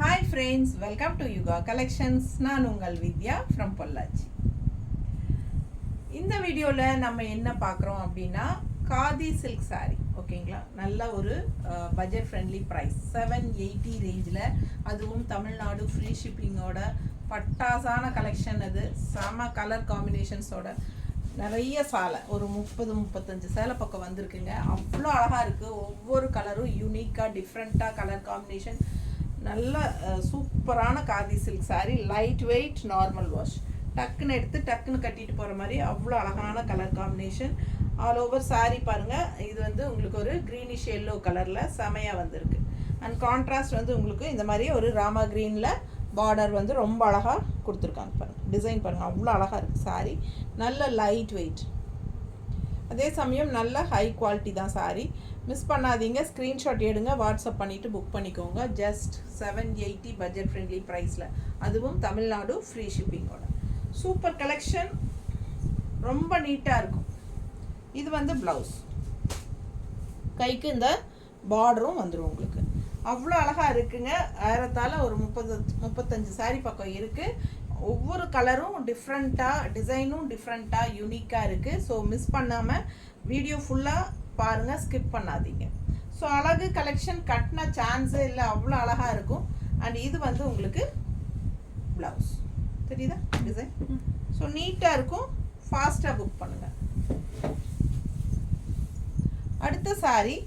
Hi friends, welcome to Yuga Collections. நான் உங்கள் வித்யா from Pollachi. இந்த வீடியோவில் நம்ம என்ன பார்க்குறோம் அப்படின்னா காதி சில்க் saree ஓகேங்களா. நல்ல ஒரு பட்ஜெட் ஃப்ரெண்ட்லி ப்ரைஸ் 780 ரேஞ்சில், அதுவும் தமிழ்நாடு ஃப்ரீ ஷிப்பிங்கோட பட்டாசான கலெக்ஷன். அது செம கலர் காம்பினேஷன்ஸோட நிறைய சேலை, ஒரு 30-35 சேலை பக்கம் வந்திருக்குங்க. அவ்வளோ அழகாக இருக்குது. ஒவ்வொரு கலரும் யூனிக்காக டிஃப்ரெண்ட்டாக கலர் காம்பினேஷன். நல்ல சூப்பரான khadi silk saree, light weight, normal wash. டக்குன்னு எடுத்து டக்குன்னு கட்டிட்டு போகிற மாதிரி அவ்வளோ அழகான colour combination. All over saree பாருங்கள். இது வந்து உங்களுக்கு ஒரு க்ரீனிஷ் எல்லோ கலரில் செமையாக வந்திருக்கு. அண்ட் கான்ட்ராஸ்ட் வந்து உங்களுக்கு இந்த மாதிரி ஒரு ராமா க்ரீனில் பார்டர் வந்து ரொம்ப அழகாக கொடுத்துருக்காங்க. பாருங்கள் டிசைன் பாருங்கள், அவ்வளோ அழகாக இருக்குது saree. நல்ல லைட் வெயிட், அதே சமயம் நல்ல ஹை குவாலிட்டி தான் saree. மிஸ் பண்ணாதீங்க, ஸ்க்ரீன்ஷாட் எடுங்க, வாட்ஸ்அப் பண்ணிவிட்டு புக் பண்ணிக்கோங்க. ஜஸ்ட் 780 பட்ஜெட் ஃப்ரெண்ட்லி ப்ரைஸில், அதுவும் தமிழ்நாடு ஃப்ரீ ஷிப்பிங்கோட. சூப்பர் கலெக்ஷன், ரொம்ப நீட்டாக இருக்கும். இது வந்து ப்ளவுஸ், கைக்கு இந்த பார்டரும் வந்துடும் உங்களுக்கு. அவ்வளோ அழகாக இருக்குங்க. ஏறத்தாழ ஒரு 35 saree பக்கம் இருக்குது. ஒவ்வொரு கலரும் டிஃப்ரெண்ட்டாக, டிசைனும் டிஃப்ரெண்ட்டாக யூனிக்காக இருக்குது. ஸோ மிஸ் பண்ணாமல் வீடியோ ஃபுல்லாக பாருங்கள், ஸ்கிப் பண்ணாதீங்க. ஸோ அழகு கலெக்ஷன், கட்டின சான்ஸே இல்லை, அவ்வளோ அழகாக இருக்கும். அண்ட் இது வந்து உங்களுக்கு ப்ளவுஸ் தெரியுதா டிசைன். ஸோ நீட்டாக இருக்கும். ஃபாஸ்ட்டாக புக் பண்ணுங்கள். அடுத்த saree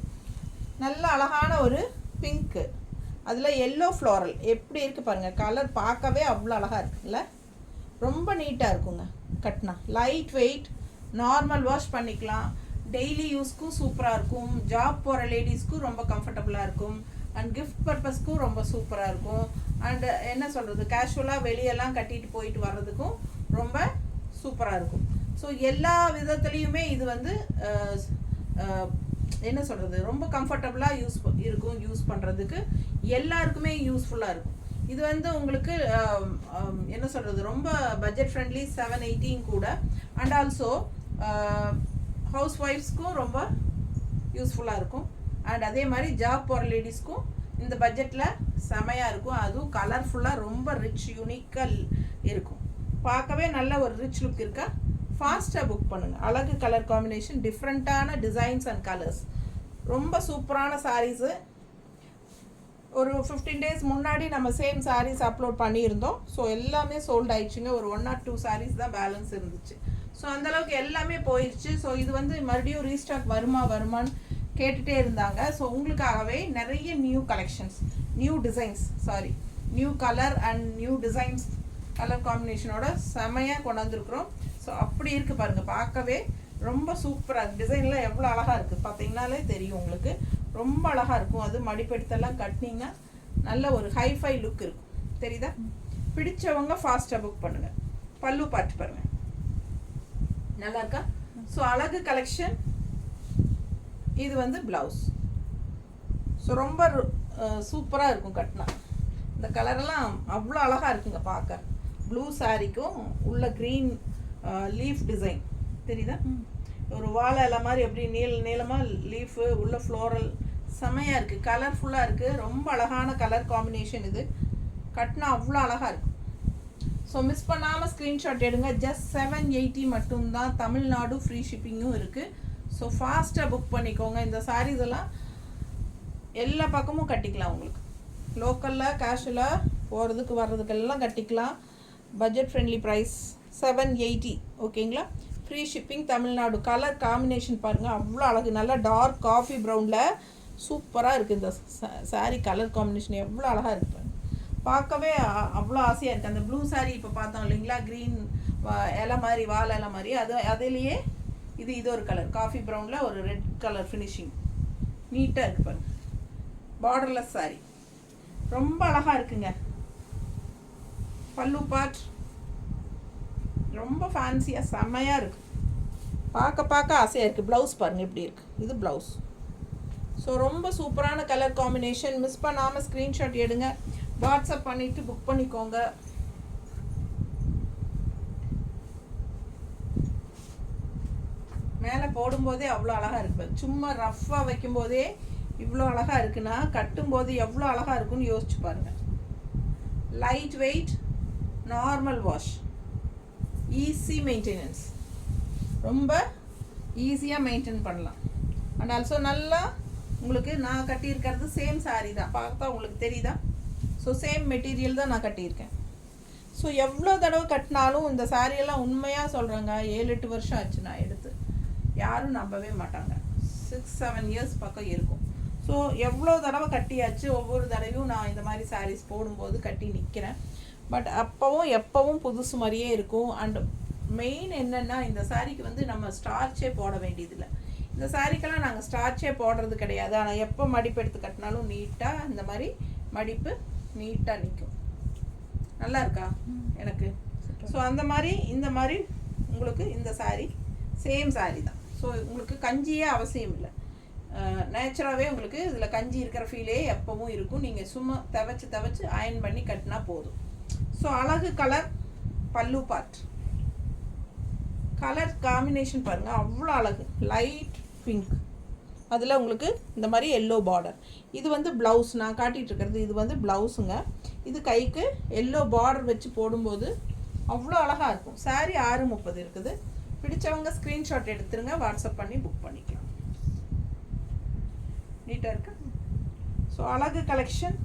நல்ல அழகான ஒரு பிங்க்கு, அதில் எல்லோ ஃப்ளோரல் எப்படி இருக்குது பாருங்கள். கலர் பார்க்கவே அவ்வளோ அழகாக இருக்குல்ல, ரொம்ப நீட்டாக இருக்குங்க. கட்டினா லைட் வெயிட், நார்மல் வாஷ் பண்ணிக்கலாம், டெய்லி யூஸ்க்கும் சூப்பராக இருக்கும். ஜாப் போகிற லேடிஸ்க்கும் ரொம்ப கம்ஃபர்டபுளாக இருக்கும். அண்ட் கிஃப்ட் பர்பஸ்க்கும் ரொம்ப சூப்பராக இருக்கும். அண்ட் என்ன சொல்கிறது, கேஷுவலாக வெளியெல்லாம் கட்டிட்டு போயிட்டு வர்றதுக்கும் ரொம்ப சூப்பராக இருக்கும். ஸோ எல்லா விதத்துலேயுமே இது வந்து என்ன சொல்கிறது, ரொம்ப கம்ஃபர்டபுளாக இருக்கும். யூஸ் பண்ணுறதுக்கு எல்லாருக்குமே யூஸ்ஃபுல்லாக இருக்கும். இது வந்து உங்களுக்கு என்ன சொல்கிறது, ரொம்ப பட்ஜெட் ஃப்ரெண்ட்லி, 780 கூட. அண்ட் ஆல்சோ ஹவுஸ் ஒய்ஃப்ஸ்க்கும் ரொம்ப யூஸ்ஃபுல்லாக இருக்கும். அண்ட் அதே மாதிரி ஜாப் போகிற லேடிஸ்க்கும் இந்த பட்ஜெட்டில் செமையாக இருக்கும். அதுவும் கலர்ஃபுல்லாக ரொம்ப ரிச் யூனிக்காக இருக்கும். பார்க்கவே நல்ல ஒரு ரிச் லுக் இருக்கா. ஃபாஸ்ட்டாக புக் பண்ணுங்கள். அழகு கலர் காம்பினேஷன், டிஃப்ரெண்ட்டான டிசைன்ஸ் அண்ட் கலர்ஸ், ரொம்ப சூப்பரான சாரீஸு. ஒரு 15 days முன்னாடி நம்ம சேம் சாரீஸ் அப்லோட் பண்ணியிருந்தோம். ஸோ எல்லாமே சோல்ட் ஆயிடுச்சுங்க. ஒரு 1 or 2 sarees தான் பேலன்ஸ் இருந்துச்சு. ஸோ அந்தளவுக்கு எல்லாமே போயிடுச்சு. ஸோ இது வந்து மறுபடியும் ரீஸ்டாக் வருமான்னு கேட்டுகிட்டே இருந்தாங்க. ஸோ உங்களுக்காகவே நிறைய new collections, new designs, new colour and new designs, colour காம்பினேஷனோட செமையாக கொண்டு வந்திருக்கிறோம். ஸோ அப்படி இருக்குது பாருங்கள், பார்க்கவே ரொம்ப சூப்பராக. டிசைன்லாம் எவ்வளோ அழகாக இருக்குது பார்த்தீங்கன்னாலே தெரியும் உங்களுக்கு. ரொம்ப அழகாக இருக்கும். அது மடிப்பெடுத்தெல்லாம் கட்டினீங்கன்னா நல்ல ஒரு ஹைஃபை லுக் இருக்கும். தெரியுதா? பிடிச்சவங்க ஃபாஸ்ட்டாக புக் பண்ணுங்கள். பல்லு பார்த்து பாருங்கள், நல்லா இருக்கா? ஸோ அழகு கலெக்ஷன். இது வந்து ப்ளவுஸ். ஸோ ரொம்ப சூப்பராக இருக்கும் கட்டினா. இந்த கலரெல்லாம் அவ்வளோ அழகாக இருக்குங்க பார்க்க. ப்ளூ சாரீக்கும் உள்ள க்ரீன் லீஃப் டிசைன் தெரியுதா? ஒரு வாழை இலை மாதிரி எப்படி நீளமாக லீஃபு உள்ள ஃப்ளோரல், செமையாக இருக்குது. கலர்ஃபுல்லாக இருக்குது. ரொம்ப அழகான கலர் காம்பினேஷன். இது கட்டினா அவ்வளோ அழகாக இருக்கும். ஸோ மிஸ் பண்ணாமல் ஸ்க்ரீன்ஷாட் எடுங்க. ஜஸ்ட் 780 மட்டும்தான். தமிழ்நாடு ஃப்ரீ ஷிப்பிங்கும் இருக்குது. ஸோ ஃபாஸ்ட்டாக புக் பண்ணிக்கோங்க. இந்த சாரீஸ் எல்லாம் எல்லா பக்கமும் கட்டிக்கலாம். உங்களுக்கு லோக்கலில் கேஷுவலாக போகிறதுக்கு வர்றதுக்கெல்லாம் கட்டிக்கலாம். பட்ஜெட் ஃப்ரெண்ட்லி ப்ரைஸ் 780 ஓகேங்களா. Free shipping, Tamil Nadu. Colour combination பாருங்கள், அவ்வளோ அழகு. நல்லா டார்க் காஃபி ப்ரௌனில் சூப்பராக இருக்குது இந்த saree. கலர் காம்பினேஷன் எவ்வளோ அழகாக இருக்குது பார்க்கவே அவ்வளோ ஆசையாக இருக்குது. அந்த ப்ளூ saree இப்போ பார்த்தோம் இல்லைங்களா, க்ரீன் இலை மாதிரி, வாழை இலை மாதிரி, அதிலேயே இது ஒரு கலர் காஃபி ப்ரௌனில் ஒரு ரெட் கலர் ஃபினிஷிங், நீட்டாக இருக்குது பாருங்கள். பார்டர்லெஸ் saree ரொம்ப அழகாக இருக்குங்க. பல்லு பார்ட் ரொம்ப ஃபேன்சியாக செம்மையாக இருக்குது. பார்க்க ஆசையாக இருக்குது. ப்ளவுஸ் பாருங்கள் எப்படி இருக்குது. இது ப்ளவுஸ். ஸோ ரொம்ப சூப்பரான கலர் காம்பினேஷன். மிஸ் பண்ணாமல் ஸ்க்ரீன்ஷாட் எடுங்க, வாட்ஸ்அப் பண்ணிவிட்டு புக் பண்ணிக்கோங்க. மேலே போடும்போதே அவ்வளோ அழகாக இருக்குது. சும்மா ரஃப்பாக வைக்கும்போதே இவ்வளோ அழகாக இருக்குன்னா, கட்டும்போது எவ்வளோ அழகாக இருக்குன்னு யோசிச்சு பாருங்கள். Light weight, normal wash, easy maintenance, ரொம்ப ஈஸியாக மெயின்டைன் பண்ணலாம். அண்ட் ஆல்சோ நல்லா உங்களுக்கு நான் கட்டியிருக்கிறது சேம் சாரீ தான், பார்த்தா உங்களுக்கு தெரியுதா? ஸோ சேம் மெட்டீரியல் தான் நான் கட்டியிருக்கேன். ஸோ எவ்வளோ தடவை கட்டினாலும் இந்த சாரியெல்லாம் உண்மையாக சொல்கிறேங்க, 7-8 வருஷம் ஆச்சு நான் எடுத்து, யாரும் நம்பவே மாட்டாங்க. 6-7 இயர்ஸ் பக்கம் இருக்கும். ஸோ எவ்வளோ தடவை கட்டியாச்சு, ஒவ்வொரு தடவையும் நான் இந்த மாதிரி சாரீஸ் போடும்போது கட்டி நிற்கிறேன். பட் அப்போவும் எப்போவும் புதுசு மாதிரியே இருக்கும். அண்ட் மெயின் என்னென்னா இந்த சாரீக்கு வந்து நம்ம ஸ்டார்ச்சே போட வேண்டியதில்லை. இந்த சாரீக்கெல்லாம் நாங்கள் ஸ்டார்ச்சே போடுறது கிடையாது. ஆனால் எப்போ மடிப்பு எடுத்து கட்டினாலும் நீட்டாக இந்த மாதிரி மடிப்பு நீட்டாக நிற்கும். நல்லா இருக்கா எனக்கு? ஸோ அந்த மாதிரி இந்த மாதிரி உங்களுக்கு இந்த சாரீ சேம் சாரீ தான். ஸோ உங்களுக்கு கஞ்சியே அவசியம் இல்லை. நேச்சுராகவே உங்களுக்கு இதில் கஞ்சி இருக்கிற ஃபீலே எப்போவும் இருக்கும். நீங்கள் சும்மா தவச்சு அயன் பண்ணி கட்டினா போதும். ஸோ அழகு கலர் பல்லு பார்ட், கலர் காம்பினேஷன் பாருங்கள், அவ்வளோ அழகு. லைட் பிங்க், அதில் உங்களுக்கு இந்த மாதிரி எல்லோ பார்டர். இது வந்து ப்ளவுஸ் நான் காட்டிகிட்டு இருக்கிறது, இது வந்து ப்ளவுஸுங்க. இது கைக்கு எல்லோ பார்டர் வச்சு போடும்போது அவ்வளோ அழகாக இருக்கும். சாரீ 6:30 இருக்குது. பிடிச்சவங்க ஸ்க்ரீன்ஷாட் எடுத்துருங்க, வாட்ஸ்அப் பண்ணி புக் பண்ணிக்கலாம். நீட்டாக இருக்கு. ஸோ அழகு கலெக்ஷன்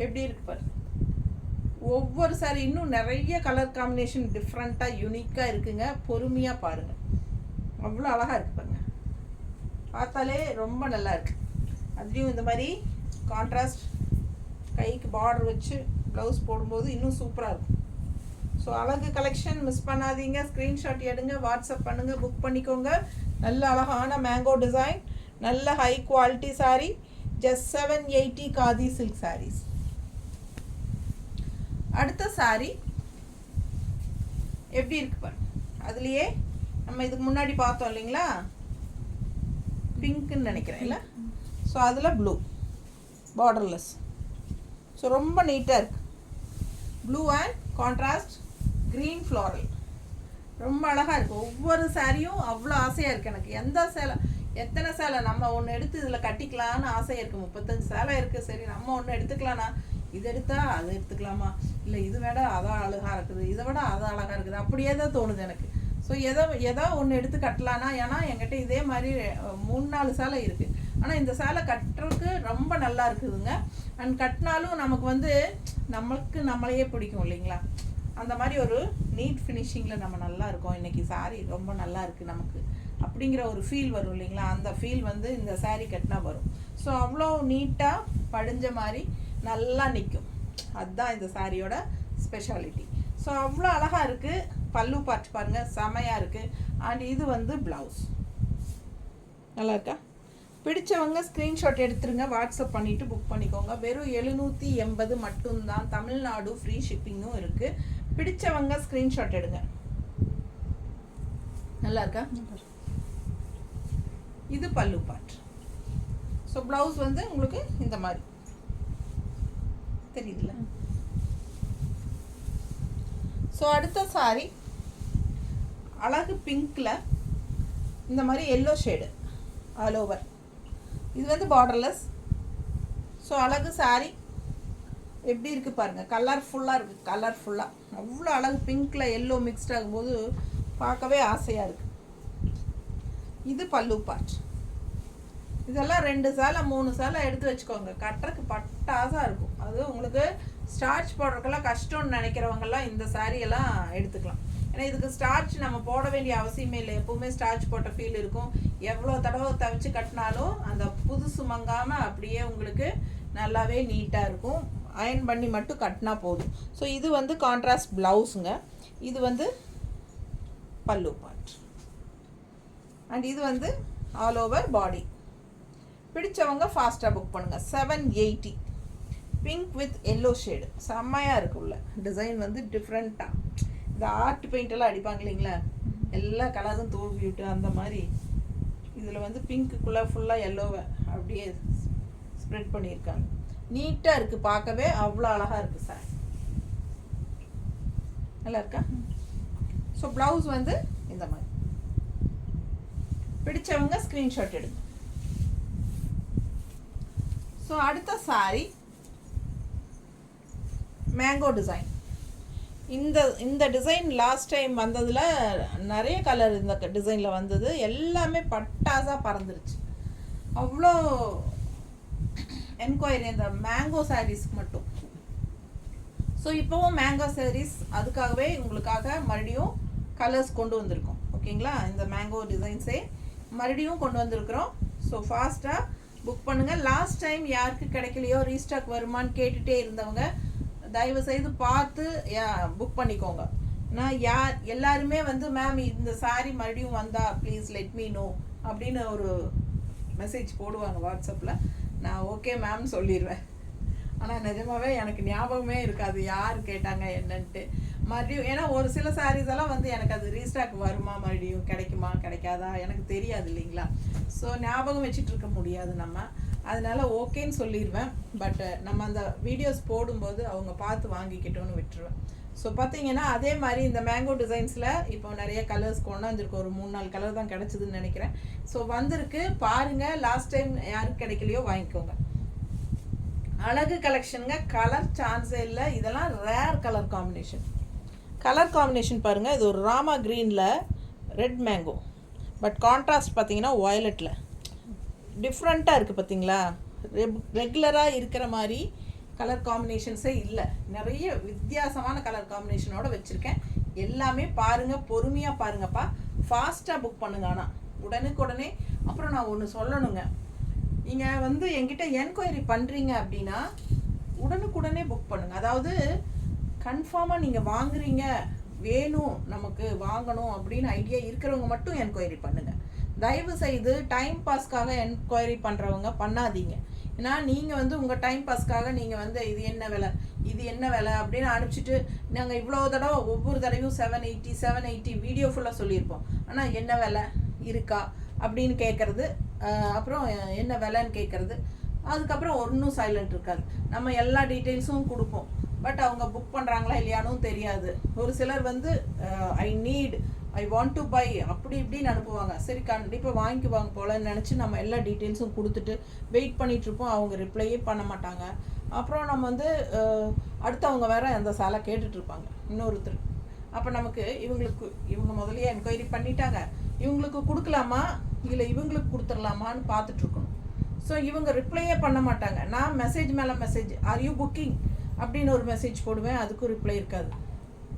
எப்படி இருக்கு பாரு. ஒவ்வொரு சாரீ இன்னும் நிறைய கலர் காம்பினேஷன் டிஃப்ரெண்ட்டாக யூனிக்காக இருக்குங்க. பொறுமையாக பாருங்கள், அவ்வளோ அழகாக இருக்குது பாருங்க, பார்த்தாலே ரொம்ப நல்லா இருக்குது. அதுலேயும் இந்த மாதிரி கான்ட்ராஸ்ட் கைக்கு பார்டர் வச்சு ப்ளவுஸ் போடும்போது இன்னும் சூப்பராக இருக்கும். ஸோ அழகு கலெக்ஷன் மிஸ் பண்ணாதீங்க, ஸ்க்ரீன்ஷாட் எடுங்க, வாட்ஸ்அப் பண்ணுங்கள், புக் பண்ணிக்கோங்க. நல்ல அழகான மேங்கோ டிசைன், நல்ல high quality sari, just 780 khadi silk saris. அடுத்த சாரீ எப்படி இருக்கு பாருங்க. அதுலேயே நம்ம இதுக்கு முன்னாடி பார்த்தோம் இல்லைங்களா, பிங்க்குன்னு நினைக்கிறேன் இல்லை? ஸோ அதில் ப்ளூ பார்டர்லெஸ். ஸோ ரொம்ப நீட்டாக இருக்குது. Blue and contrast green floral, ரொம்ப அழகாக இருக்குது. ஒவ்வொரு சாரியும் அவ்வளோ ஆசையாக இருக்குது எனக்கு. எந்த சேலை, எத்தனை சேலை நம்ம ஒன்று எடுத்து இதில் கட்டிக்கலான்னு ஆசையாக இருக்குது. 35 சேலை இருக்குது. சரி நம்ம ஒன்று எடுத்துக்கலாம்னா இது எடுத்தால் அதை எடுத்துக்கலாமா, இல்லை இது விட அதான் அழகாக இருக்குது, இதை விட அது அழகாக இருக்குது, அப்படியே தான் தோணுது எனக்கு. ஸோ எதோ ஒன்று எடுத்து கட்டலான்னா, ஏன்னா என்கிட்ட இதே மாதிரி 3-4 சேலை இருக்குது. ஆனால் இந்த சேலை கட்டுறதுக்கு ரொம்ப நல்லா இருக்குதுங்க. அண்ட் கட்டினாலும் நமக்கு வந்து நம்மளையே பிடிக்கும் இல்லைங்களா, அந்த மாதிரி ஒரு நீட் ஃபினிஷிங்கில் நம்ம நல்லா இருக்கோம். இன்றைக்கி சாரீ ரொம்ப நல்லா இருக்குது நமக்கு அப்படிங்கிற ஒரு ஃபீல் வரும் இல்லைங்களா, அந்த ஃபீல் வந்து இந்த சாரீ கட்டினா வரும். ஸோ அவ்வளோ நீட்டாக படிஞ்ச மாதிரி நல்லா நிற்கும். அதுதான் இந்த சாரியோட ஸ்பெஷாலிட்டி. ஸோ அவ்வளோ அழகாக இருக்குது. பல்லு பார்ட் பாருங்கள், செமையாக இருக்குது. அண்ட் இது வந்து ப்ளவுஸ் நல்லா இருக்கா? பிடிச்சவங்க ஸ்க்ரீன்ஷாட் எடுத்துருங்க, வாட்ஸ்அப் பண்ணிவிட்டு புக் பண்ணிக்கோங்க. வெறும் 780 மட்டும்தான். தமிழ்நாடு ஃப்ரீ ஷிப்பிங்கும் இருக்குது. பிடிச்சவங்க ஸ்க்ரீன்ஷாட் எடுங்க. நல்லா இருக்கா? இது பல்லு பார்ட். ஸோ ப்ளவுஸ் வந்து உங்களுக்கு இந்த மாதிரி தெரியுதுல்ல. ஸோ அடுத்த சாரி அழகு பிங்க்ல இந்த மாதிரி எல்லோ ஷேடு ஆல் ஓவர். இது வந்து பார்டர்லெஸ். ஸோ அழகு சாரி எப்படி இருக்குது பாருங்கள், கலர்ஃபுல்லாக இருக்குது. கலர்ஃபுல்லாக அவ்வளோ அழகு. பிங்க்கில் எல்லோ மிக்ஸ்ட் ஆகும்போது பார்க்கவே ஆசையாக இருக்குது. இது பல்லு பார்ட். இதெல்லாம் 2 சேலை 3 சேலை எடுத்து வச்சுக்கோங்க, கட்டுறதுக்கு பட்டாசாக இருக்கும். அது உங்களுக்கு ஸ்டார்ச் போடுறதுக்கெல்லாம் கஷ்டம்னு நினைக்கிறவங்கெல்லாம் இந்த சாரியெல்லாம் எடுத்துக்கலாம். ஏன்னா இதுக்கு ஸ்டார்ச் நம்ம போட வேண்டிய அவசியமே இல்லை. எப்போவுமே ஸ்டார்ச் போட்ட ஃபீல் இருக்கும். எவ்வளோ தடவை தவிச்சு கட்டினாலும் அந்த புதுசு மங்காமல் அப்படியே உங்களுக்கு நல்லாவே நீட்டாக இருக்கும். அயன் பண்ணி மட்டும் கட்டினா போதும். ஸோ இது வந்து கான்ட்ராஸ்ட் ப்ளவுஸுங்க. இது வந்து பல்லு பார்ட். அண்ட் இது வந்து ஆல் ஓவர் பாடி. பிடிச்சவங்க ஃபாஸ்ட்டாக புக் பண்ணுங்கள். 780 பிங்க் வித் எல்லோ ஷேடு, செம்மையாக இருக்குல்ல. டிசைன் வந்து டிஃப்ரெண்ட்டாக இந்த ஆர்ட் பெயிண்டெல்லாம் அடிப்பாங்க இல்லைங்களா, எல்லா கலரும் தூவி விட்டு அந்த மாதிரி இதில் வந்து பிங்க்குள்ளே ஃபுல்லாக எல்லோவை அப்படியே ஸ்ப்ரெட் பண்ணியிருக்காங்க. நீட்டாக இருக்குது, பார்க்கவே அவ்வளோ அழகாக இருக்குது சார். நல்லா இருக்கா? ஸோ ப்ளவுஸ் வந்து இந்த மாதிரி. பிடிச்சவங்க ஸ்க்ரீன்ஷாட் எடுங்க. ஸோ அடுத்த சாரி மேங்கோ டிசைன். இந்த டிசைன் லாஸ்ட் டைம் வந்ததில் நிறைய கலர் இந்த டிசைனில் வந்தது. எல்லாமே பட்டாசாக பறந்துருச்சு. அவ்வளோ என்கொயரி இந்த மேங்கோ சாரீஸ்க்கு மட்டும். ஸோ இப்போவும் மேங்கோ சாரீஸ் அதுக்காகவே உங்களுக்காக மறுபடியும் கலர்ஸ் கொண்டு வந்திருக்கோம். ஓகேங்களா, இந்த மேங்கோ டிசைன்ஸே மறுபடியும் கொண்டு வந்திருக்கிறோம். ஸோ ஃபாஸ்ட்டாக புக் பண்ணுங்கள். லாஸ்ட் டைம் யாருக்கு கிடைக்கலையோ ரீஸ்டாக் வருமானு கேட்டுகிட்டே இருந்தவங்க தயவு செய்து பார்த்து புக் பண்ணிக்கோங்க. நான் எல்லாருமே வந்து மேம் இந்த சாரீ மறுபடியும் வந்தா ப்ளீஸ் லெட் மீ நோ அப்படின்னு ஒரு மெசேஜ் போடுவாங்க வாட்ஸ்அப்பில். நான் ஓகே மேம் சொல்லிடுவேன். ஆனால் நிஜமாவே எனக்கு ஞாபகமே இருக்காது யார் கேட்டாங்க என்னன்ட்டு. மறுபடியும் ஏன்னா ஒரு சில சாரீஸ் எல்லாம் வந்து எனக்கு அது ரீஸ்டாக் வருமா, மறுபடியும் கிடைக்குமா கிடைக்காதா எனக்கு தெரியாது இல்லைங்களா. ஸோ ஞாபகம் வச்சுட்டு இருக்க முடியாது நம்ம. அதனால ஓகேன்னு சொல்லிடுவேன். பட் நம்ம அந்த வீடியோஸ் போடும்போது அவங்க பார்த்து வாங்கிக்கிட்டோன்னு விட்டுருவேன். ஸோ பார்த்தீங்கன்னா அதே மாதிரி இந்த மேங்கோ டிசைன்ஸில் இப்போ நிறைய கலர்ஸ் கொண்டு வந்திருக்கு. ஒரு 3-4 கலர் தான் கிடச்சிதுன்னு நினைக்கிறேன். ஸோ வந்திருக்கு பாருங்கள். லாஸ்ட் டைம் யாருக்கு கிடைக்கலையோ வாங்கிக்கோங்க. அழகு கலெக்ஷனுங்க. கலர் சான்ஸே இல்லை. இதெல்லாம் rare colour combination. Colour combination பாருங்கள். இது ஒரு ராமா க்ரீனில் ரெட் மேங்கோ, பட் கான்ட்ராஸ்ட் பார்த்தீங்கன்னா வயலட்டில் டிஃப்ரெண்ட்டாக இருக்குது. பார்த்தீங்களா, ரெகுலராக இருக்கிற மாதிரி கலர் காம்பினேஷன்ஸே இல்லை. நிறைய வித்தியாசமான கலர் காம்பினேஷனோடு வச்சுருக்கேன். எல்லாமே பாருங்கள், பொறுமையாக பாருங்கப்பா. ஃபாஸ்ட்டாக புக் பண்ணுங்க. ஆனால் உடனுக்குடனே. அப்புறம் நான் ஒன்று சொல்லணுங்க, நீங்கள் வந்து என்கிட்ட என்கொயரி பண்ணுறீங்க அப்படின்னா உடனுக்குடனே புக் பண்ணுங்கள். அதாவது கன்ஃபார்மாக நீங்கள் வாங்குறீங்க, வேணும் நமக்கு வாங்கணும் அப்படின்னு ஐடியா இருக்கிறவங்க மட்டும் என்கொயரி பண்ணுங்கள். தயவு செய்து டைம் பாஸ்க்காக என்கொயரி பண்ணுறவங்க பண்ணாதீங்க. ஏன்னா நீங்கள் வந்து உங்கள் டைம் பாஸ்க்காக நீங்கள் வந்து இது என்ன விலை இது என்ன விலை அப்படின்னு அனுப்பிச்சிட்டு நாங்கள் இவ்வளோ தடவை ஒவ்வொரு தடவையும் 780 வீடியோ ஃபுல்லாக சொல்லியிருப்போம். ஆனால் என்ன விலை இருக்கா அப்படின்னு கேட்குறது, அப்புறம் என்ன விலைன்னு கேட்குறது, அதுக்கப்புறம் ஒன்றும் சைலண்ட் இருக்காது. நம்ம எல்லா டீட்டெயில்ஸும் கொடுப்போம். பட் அவங்க புக் பண்ணுறாங்களா இல்லையானும் தெரியாது. ஒரு சிலர் வந்து ஐ வாண்ட் டு பை அப்படி இப்படின்னு அனுப்புவாங்க. சரி கண்டிப்பாக வாங்கிக்குவாங்க போலன்னு நினச்சி நம்ம எல்லா டீட்டெயில்ஸும் கொடுத்துட்டு வெயிட் பண்ணிகிட்ருப்போம். அவங்க ரிப்ளையே பண்ண மாட்டாங்க. அப்புறம் நம்ம வந்து அடுத்தவங்க வேறு அந்த சாலை கேட்டுட்ருப்பாங்க இன்னொருத்தர். அப்போ நமக்கு இவங்க முதலே என்கொயரி பண்ணிட்டாங்க, இவங்களுக்கு கொடுக்கலாமா இல்லை இவங்களுக்கு கொடுத்துடலாமான்னு பார்த்துட்ருக்கணும். ஸோ இவங்க ரிப்ளையே பண்ண மாட்டாங்க. நான் மெசேஜ் மேலே மெசேஜ், ஆர் யூ புக்கிங் அப்படின்னு ஒரு மெசேஜ் போடுவேன், அதுக்கும் ரிப்ளை இருக்காது.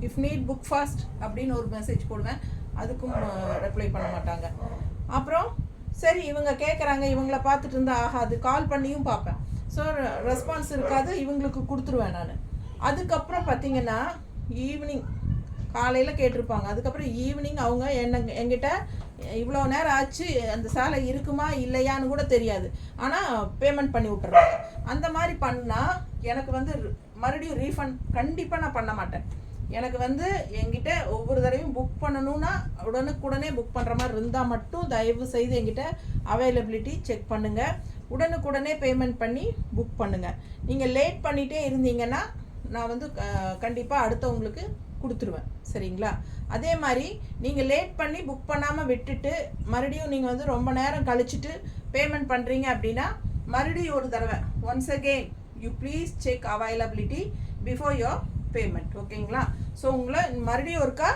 இஃப் நீட் புக் ஃபாஸ்ட் அப்படின்னு ஒரு மெசேஜ் போடுவேன், அதுக்கும் ரிப்ளை பண்ண மாட்டாங்க. அப்புறம் சரி இவங்க கேட்குறாங்க, இவங்கள பார்த்துட்டு இருந்தால் ஆகாது, கால் பண்ணியும் பார்ப்பேன். ஸோ ரெஸ்பான்ஸ் இருக்காது, இவங்களுக்கு கொடுத்துருவேன் நான். அதுக்கப்புறம் பார்த்திங்கன்னா ஈவினிங் காலையில் கேட்டிருப்பாங்க, அதுக்கப்புறம் ஈவினிங் அவங்க என்கிட்ட இவ்வளோ நேரம் ஆச்சு, அந்த சேலை இருக்குமா இல்லையான்னு கூட தெரியாது, ஆனால் பேமெண்ட் பண்ணி விட்டுறாங்க. அந்த மாதிரி பண்ணால் எனக்கு வந்து மறுபடியும் ரீஃபண்ட் கண்டிப்பாக நான் பண்ண மாட்டேன். எனக்கு வந்து என்கிட்ட ஒவ்வொரு தடவையும் புக் பண்ணணுன்னா உடனுக்குடனே புக் பண்ணுற மாதிரி இருந்தால் மட்டும் தயவு செய்து என்கிட்ட அவைலபிலிட்டி செக் பண்ணுங்கள். உடனுக்குடனே பேமெண்ட் பண்ணி புக் பண்ணுங்கள். நீங்கள் லேட் பண்ணிகிட்டே இருந்தீங்கன்னா நான் வந்து கண்டிப்பாக அடுத்தவங்களுக்கு கொடுத்துருவேன். சரிங்களா? அதே மாதிரி நீங்கள் லேட் பண்ணி புக் பண்ணாமல் விட்டுட்டு மறுபடியும் நீங்கள் வந்து ரொம்ப நேரம் கழிச்சிட்டு பேமெண்ட் பண்ணுறீங்க அப்படின்னா மறுபடியும் ஒரு தடவை once again you please check availability before your payment. ஓகேங்களா? ஸோ உங்களை மறுபடியும் ஒருக்கா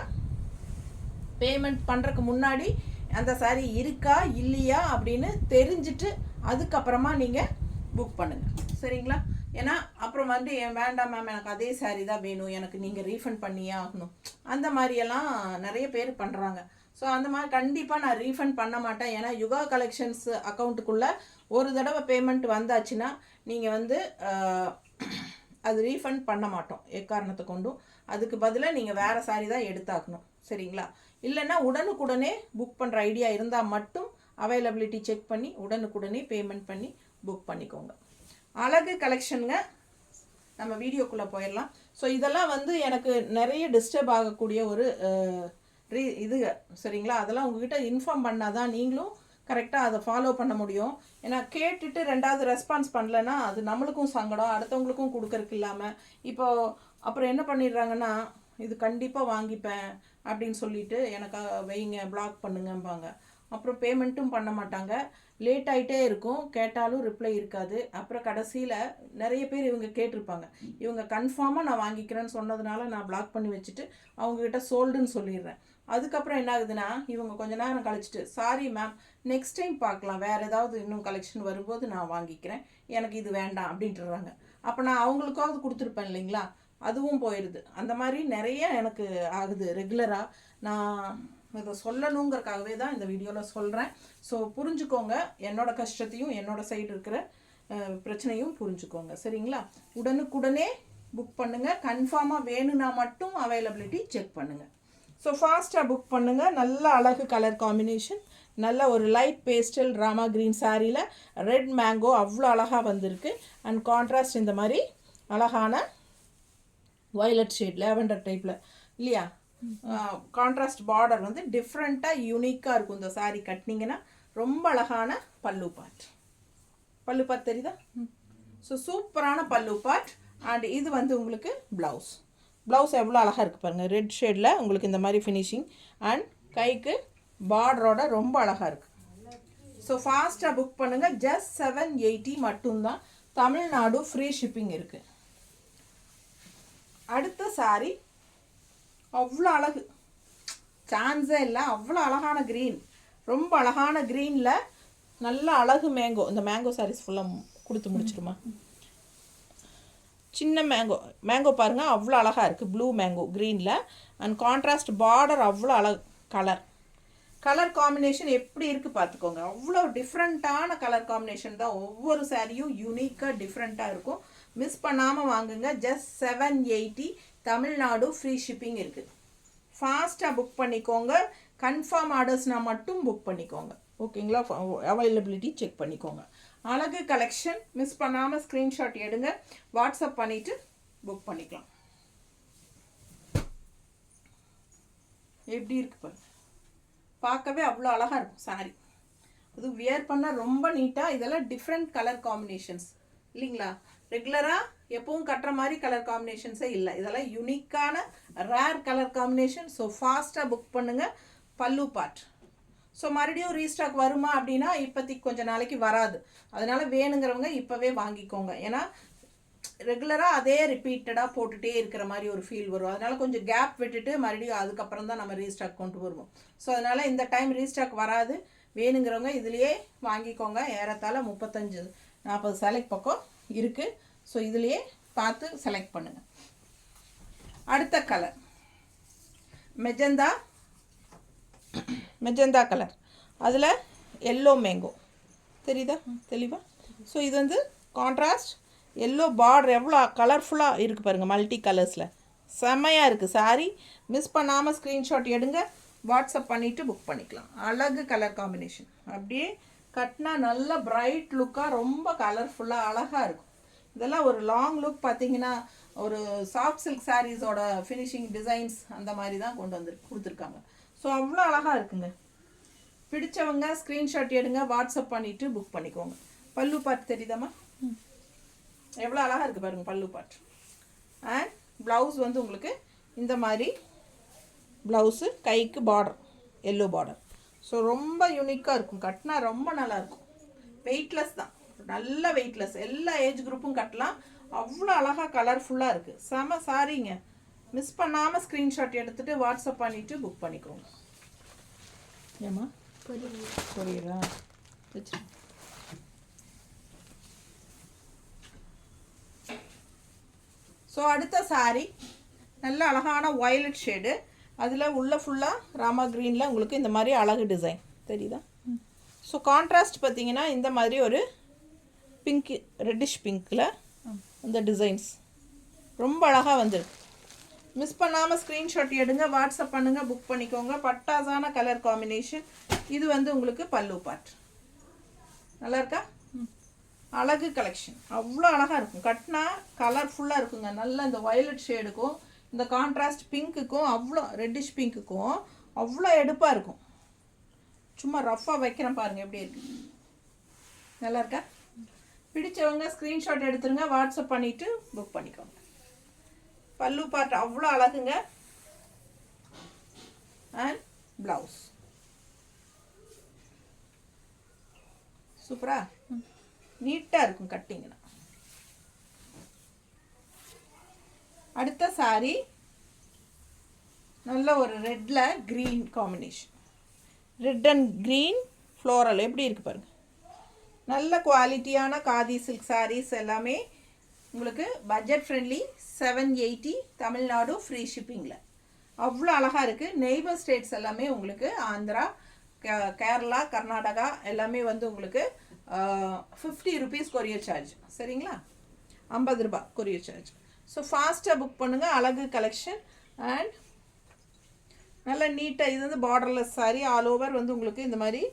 பேமெண்ட் பண்ணுறதுக்கு முன்னாடி அந்த சாரீ இருக்கா இல்லையா அப்படின்னு தெரிஞ்சுட்டு அதுக்கப்புறமா நீங்கள் புக் பண்ணுங்கள். சரிங்களா? ஏன்னா அப்புறம் வந்து வேண்டாம் மேம் எனக்கு அதே சாரீ தான் வேணும், எனக்கு நீங்கள் ரீஃபண்ட் பண்ணியே ஆகணும், அந்த மாதிரியெல்லாம் நிறைய பேர் பண்ணுறாங்க. ஸோ அந்த மாதிரி கண்டிப்பாக நான் ரீஃபண்ட் பண்ண மாட்டேன். ஏன்னா யுகா கலெக்ஷன்ஸ் அக்கௌண்ட்டுக்குள்ளே ஒரு தடவை பேமெண்ட் வந்தாச்சுன்னா நீங்கள் வந்து அது ரீஃபண்ட் பண்ண மாட்டோம் எக்காரணத்தை கொண்டும். அதுக்கு பதிலாக நீங்கள் வேறு சாரீ தான் எடுத்தாக்கணும். சரிங்களா? இல்லைன்னா உடனுக்குடனே புக் பண்ணுற ஐடியா இருந்தால் மட்டும் அவைலபிலிட்டி செக் பண்ணி உடனுக்குடனே பேமெண்ட் பண்ணி புக் பண்ணிக்கோங்க. அழகு கலெக்ஷனுங்க. நம்ம வீடியோக்குள்ளே போயிடலாம். ஸோ இதெல்லாம் வந்து எனக்கு நிறைய டிஸ்டர்ப் ஆகக்கூடிய ஒரு இது. சரிங்களா? அதெல்லாம் உங்ககிட்ட இன்ஃபார்ம் பண்ணால் தான் நீங்களும் கரெக்டாக அதை ஃபாலோ பண்ண முடியும். ஏன்னா கேட்டுட்டு ரெண்டாவது ரெஸ்பான்ஸ் பண்ணலைன்னா அது நம்மளுக்கும் சங்கடம், அடுத்தவங்களுக்கும் கொடுக்கறக்கு இல்லாமல் இப்போது அப்புறம் என்ன பண்ணிடுறாங்கன்னா இது கண்டிப்பாக வாங்கிப்பேன் அப்படின்னு சொல்லிட்டு எனக்கு வைங்க பிளாக் பண்ணுங்கம்பாங்க. அப்புறம் பேமெண்ட்டும் பண்ண மாட்டாங்க. லேட் ஆகிட்டே இருக்கும், கேட்டாலும் ரிப்ளை இருக்காது. அப்புறம் கடைசியில் நிறைய பேர் இவங்க கேட்டிருப்பாங்க, இவங்க கன்ஃபார்மாக நான் வாங்கிக்கிறேன்னு சொன்னதுனால நான் பிளாக் பண்ணி வச்சுட்டு அவங்கக்கிட்ட சோல்டுன்னு சொல்லிடுறேன். அதுக்கப்புறம் என்ன ஆகுதுன்னா இவங்க கொஞ்ச நேரம் கழிச்சிட்டு, சாரி மேம் நெக்ஸ்ட் டைம் பார்க்கலாம், வேறு ஏதாவது இன்னும் கலெக்ஷன் வரும்போது நான் வாங்கிக்கிறேன், எனக்கு இது வேண்டாம் அப்படின்ட்டுறாங்க. அப்போ நான் அவங்களுக்காவது கொடுத்துருப்பேன் இல்லைங்களா, அதுவும் போயிடுது. அந்த மாதிரி நிறைய எனக்கு ஆகுது ரெகுலராக. நான் இதை சொல்லணுங்கிறக்காகவே தான் இந்த வீடியோவில் சொல்கிறேன். ஸோ புரிஞ்சுக்கோங்க, என்னோடய கஷ்டத்தையும் என்னோடய சைடு இருக்கிற பிரச்சனையும் புரிஞ்சுக்கோங்க, சரிங்களா? உடனுக்குடனே புக் பண்ணுங்கள். கன்ஃபார்மாக வேணும்னா மட்டும் அவைலபிலிட்டி செக் பண்ணுங்கள். ஸோ ஃபாஸ்ட்டாக புக் பண்ணுங்கள். நல்ல அழகு கலர் காம்பினேஷன், நல்ல ஒரு லைட் பேஸ்டல் ராமா க்ரீன் சாரியில் ரெட் மேங்கோ அவ்வளோ அழகாக வந்திருக்கு. அண்ட் கான்ட்ராஸ்ட் இந்த மாதிரி அழகான வயலட் ஷேட் லேவெண்டர் டைப்பில் இல்லையா, கான்ட்ராஸ்ட் பார்டர் வந்து டிஃப்ரெண்ட்டாக யூனிக்காக இருக்கும். இந்த சாரீ கட்டினீங்கன்னா ரொம்ப அழகான பல்லு பார்ட் தெரியுதா? ஸோ சூப்பரான பல்லு பார்ட். அண்ட் இது வந்து உங்களுக்கு ப்ளவுஸ் எவ்வளோ அழகாக இருக்குது பாருங்கள், ரெட் ஷேடில் உங்களுக்கு இந்த மாதிரி ஃபினிஷிங். அண்ட் கைக்கு பார்டரோட ரொம்ப அழகாக இருக்குது. ஸோ ஃபாஸ்ட்டாக புக் பண்ணுங்கள். ஜஸ்ட் 780 மட்டும்தான். தமிழ்நாடு ஃப்ரீ ஷிப்பிங் இருக்குது. அடுத்த சாரி அவ்வளோ அழகு, சான்ஸே இல்லை, அவ்வளோ அழகான க்ரீன், ரொம்ப அழகான க்ரீனில் நல்ல அழகு மேங்கோ. இந்த மேங்கோ சாரீஸ் ஃபுல்லாக கொடுத்து முடிச்சிருமா? சின்ன மேங்கோ பாருங்கள் அவ்வளோ அழகாக இருக்குது, ப்ளூ மேங்கோ க்ரீனில். அண்ட் கான்ட்ராஸ்ட் பார்டர் அவ்வளோ அழகு. கலர் காம்பினேஷன் எப்படி இருக்குது பார்த்துக்கோங்க. அவ்வளோ டிஃப்ரெண்ட்டான கலர் காம்பினேஷன் தான். ஒவ்வொரு சாரியும் யூனிக்காக டிஃப்ரெண்ட்டாக இருக்கும். மிஸ் பண்ணாமல் வாங்குங்க. ஜஸ்ட் 780. தமிழ்நாடு ஃப்ரீ ஷிப்பிங் இருக்குது. ஃபாஸ்ட்டாக புக் பண்ணிக்கோங்க. கன்ஃபார்ம் ஆர்டர்ஸ்னால் மட்டும் புக் பண்ணிக்கோங்க, ஓகேங்களா? அவைலபிலிட்டி செக் பண்ணிக்கோங்க. அழகு கலெக்ஷன் மிஸ் பண்ணாமல் ஸ்க்ரீன்ஷாட் எடுங்க, வாட்ஸ்அப் பண்ணிவிட்டு புக் பண்ணிக்கலாம். எப்படி இருக்குது பாருங்க, பார்க்கவே அவ்வளோ அழகாக இருக்கும் சாரி. அது வியர் பண்ணால் ரொம்ப நீட்டாக. இதெல்லாம் டிஃப்ரெண்ட் கலர் காம்பினேஷன்ஸ் இல்லைங்களா? ரெகுலராக எப்பவும் கட்டுற மாதிரி கலர் காம்பினேஷன்ஸே இல்லை. இதெல்லாம் யூனிக்கான ரேர் கலர் காம்பினேஷன். ஸோ ஃபாஸ்ட்டாக புக் பண்ணுங்கள். பல்லு பார்ட். ஸோ மறுபடியும் ரீஸ்டாக் வருமா அப்படின்னா இப்போதைக்கு கொஞ்சம் நாளைக்கு வராது. அதனால் வேணுங்கிறவங்க இப்போவே வாங்கிக்கோங்க. ஏன்னா ரெகுலராக அதே ரிப்பீட்டடாக போட்டுகிட்டே இருக்கிற மாதிரி ஒரு ஃபீல் வரும். அதனால் கொஞ்சம் கேப் விட்டுட்டு மறுபடியும் அதுக்கப்புறம் தான் நம்ம ரீஸ்டாக் கொண்டு வருவோம். ஸோ அதனால் இந்த டைம் ரீஸ்டாக் வராது. வேணுங்கிறவங்க இதுலேயே வாங்கிக்கோங்க. ஏறத்தாழ 35-40 சேலைக்கு பக்கம் இருக்குது. ஸோ இதுலேயே பார்த்து செலக்ட் பண்ணுங்கள். அடுத்த கலர் மெஜந்தா கலர், அதில் எல்லோ மேங்கோ தெரியுதா தெளிவாக? ஸோ இது வந்து கான்ட்ராஸ்ட் எல்லோ பார்டர் எவ்வளோ கலர்ஃபுல்லாக இருக்குது பாருங்கள், மல்டி கலர்ஸில் செம்மையாக இருக்குது சாரி. மிஸ் பண்ணாமல் ஸ்க்ரீன்ஷாட் எடுங்க, வாட்ஸ்அப் பண்ணிவிட்டு புக் பண்ணிக்கலாம். அழகு கலர் காம்பினேஷன், அப்படியே கட்டினா நல்ல பிரைட் லுக்காக ரொம்ப கலர்ஃபுல்லாக அழகாக இருக்கும். இதெல்லாம் ஒரு லாங் லுக் பார்த்தீங்கன்னா ஒரு சாஃப்ட் சில்க் சாரீஸோட ஃபினிஷிங் டிசைன்ஸ் அந்த மாதிரி தான் கொண்டு வந்து கொடுத்துருக்காங்க. ஸோ அவ்வளோ அழகாக இருக்குங்க. பிடிச்சவங்க ஸ்க்ரீன்ஷாட் எடுங்க, வாட்ஸ்அப் பண்ணிவிட்டு புக் பண்ணிக்கோங்க. பல்லு பார்ட் தெரியுதாம்மா? எவ்வளோ அழகாக இருக்குது பாருங்கள் பல்லு பார்ட். அண்ட் ப்ளவுஸ் வந்து உங்களுக்கு இந்த மாதிரி ப்ளவுஸு, கைக்கு பார்டர் எல்லோ பார்டர். ஸோ ரொம்ப யூனிக்காக இருக்கும், கட்டினா ரொம்ப நல்லாயிருக்கும். வெயிட்லெஸ் தான், நல்ல வெயிட்லெஸ், எல்லா ஏஜ் குரூப்பும் கட்டலாம். அவ்வளோ அழகாக கலர்ஃபுல்லாக இருக்குது, செம சாரிங்க. மிஸ் பண்ணாமல் ஸ்க்ரீன்ஷாட் எடுத்துகிட்டு வாட்ஸ்அப் பண்ணிவிட்டு புக் பண்ணிக்கோங்க. ஏம்மா புரியுதா? வச்சு ஸோ அடுத்த சாரி நல்ல அழகான வயலட் ஷேடு, அதில் உள்ள ஃபுல்லாக ராமா க்ரீனில் உங்களுக்கு இந்த மாதிரி அழகு டிசைன் தெரியுதா? ஸோ கான்ட்ராஸ்ட் பார்த்தீங்கன்னா இந்த மாதிரி ஒரு பிங்க், ரெட்டிஷ் பிங்க்கில் இந்த டிசைன்ஸ் ரொம்ப அழகாக வந்துருக்கு. மிஸ் பண்ணாமல் ஸ்க்ரீன்ஷாட் எடுங்க, வாட்ஸ்அப் பண்ணுங்கள், புக் பண்ணிக்கோங்க. பட்டாசான கலர் காம்பினேஷன். இது வந்து உங்களுக்கு பல்லு பார்ட். நல்லா இருக்கா? அழகு கலெக்ஷன், அவ்வளோ அழகாக இருக்கும். கட்டினா கலர்ஃபுல்லாக இருக்குங்க. நல்லா இந்த வயலட் ஷேடுக்கும் இந்த கான்ட்ராஸ்ட் பிங்க்குக்கும், அவ்வளோ ரெட்டிஷ் பிங்க்குக்கும் அவ்வளோ எடுப்பாக இருக்கும். சும்மா ரஃப்பாக வைக்கிறேன் பாருங்கள் எப்படி இருக்கு. நல்லா இருக்கா? பிடிச்சவங்க ஸ்க்ரீன்ஷாட் எடுத்துருங்க, வாட்ஸ்அப் பண்ணிவிட்டு புக் பண்ணிக்கோங்க. பல்லு பார்ட் அவ்வளோ அழகுங்க. And blouse. சூப்பரா நீட்டாக இருக்கும் கட்டிங்கன்னா. அடுத்த சாரி நல்ல ஒரு ரெட்டில் green combination. Red and green floral எப்படி இருக்குது பாருங்கள். நல்ல குவாலிட்டியான காதி சில்க் சாரீஸ் எல்லாமே உங்களுக்கு பட்ஜெட் ஃப்ரெண்ட்லி 780 தமிழ்நாடு ஃப்ரீ ஷிப்பிங்கில். அவ்வளோ அழகாக இருக்குது. நெய்பர் ஸ்டேட்ஸ் எல்லாமே உங்களுக்கு ஆந்திரா, கேரளா, கர்நாடகா எல்லாமே வந்து உங்களுக்கு 50 rupees கொரியர் சார்ஜ். சரிங்களா, 50 ரூபாய் கொரியர் சார்ஜ். ஸோ ஃபாஸ்ட்டாக புக் பண்ணுங்கள். அழகு கலெக்ஷன் அண்ட் நல்லா நீட்டாக. இது வந்து பார்டர்லெஸ் சாரி. ஆல் ஓவர் வந்து உங்களுக்கு இந்த மாதிரி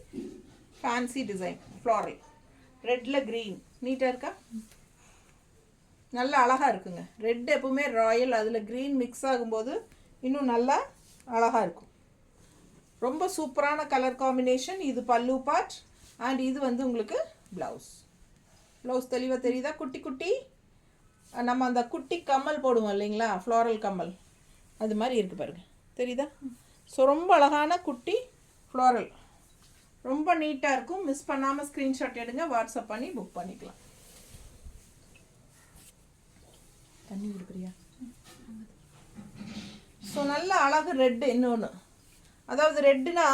ஃபேன்சி டிசைன் ஃப்ளாரல் ரெட்டில் க்ரீன் நீட்டாக இருக்கா, நல்லா அழகாக இருக்குங்க. ரெட் எப்பவுமே ராயல், அதில் க்ரீன் மிக்ஸ் ஆகும்போது இன்னும் நல்லா அழகாக இருக்கும். ரொம்ப சூப்பரான கலர் காம்பினேஷன். இது பல்லு பார்ட் அண்ட் இது வந்து உங்களுக்கு ப்ளவுஸ். ப்ளவுஸ் தெளிவாக தெரியுதா? குட்டி குட்டி நம்ம அந்த குட்டி கம்மல் போடுவோம் இல்லைங்களா, ஃப்ளாரல் கம்மல், அது மாதிரி இருக்குது பாருங்க, தெரியுதா? ஸோ ரொம்ப அழகான குட்டி ஃப்ளாரல், ரொம்ப நீட்டாக இருக்கும். மிஸ் பண்ணாமல் ஸ்க்ரீன்ஷாட் எடுங்க, வாட்ஸ்அப் பண்ணி புக் பண்ணிக்கலாம். தண்ணி கொடுக்குறியா? ஸோ நல்ல அழகு ரெட்டு. இன்னொன்று, அதாவது ரெட்டுனா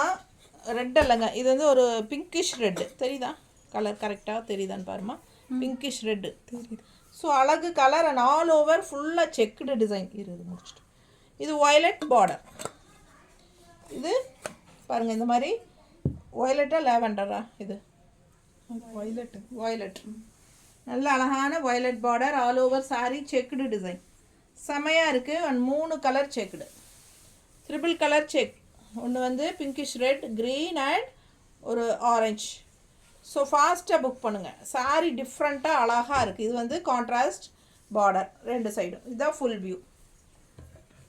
ரெட் இல்லைங்க, இது வந்து ஒரு பிங்கிஷ் ரெட்டு. தெரியுதா கலர்? கரெக்டாக தெரியுதான்னு பாருமா. பிங்கிஷ் ரெட்டு தெரியுது. ஸோ அழகு கலர் அண்ட் ஆல் ஓவர் ஃபுல்லாக செக்குடு டிசைன். இது முடிச்சுட்டு இது வயலட் பார்டர். இது பாருங்கள், இந்த மாதிரி வயலட்டா லேவெண்டரா? இது வயலட். வயலட் நல்ல அழகான violet border. All over sorry checked design செமையாக இருக்குது. And 3 colour checked, triple colour check. ஒன்று வந்து பிங்கிஷ் ரெட், க்ரீன் அண்ட் ஒரு ஆரஞ்ச். ஸோ ஃபாஸ்ட்டாக புக் பண்ணுங்கள். சாரி டிஃப்ரெண்ட்டாக அழகாக இருக்குது. இது வந்து கான்ட்ராஸ்ட் பார்டர் 2 சைடும். இதுதான் ஃபுல் வியூ.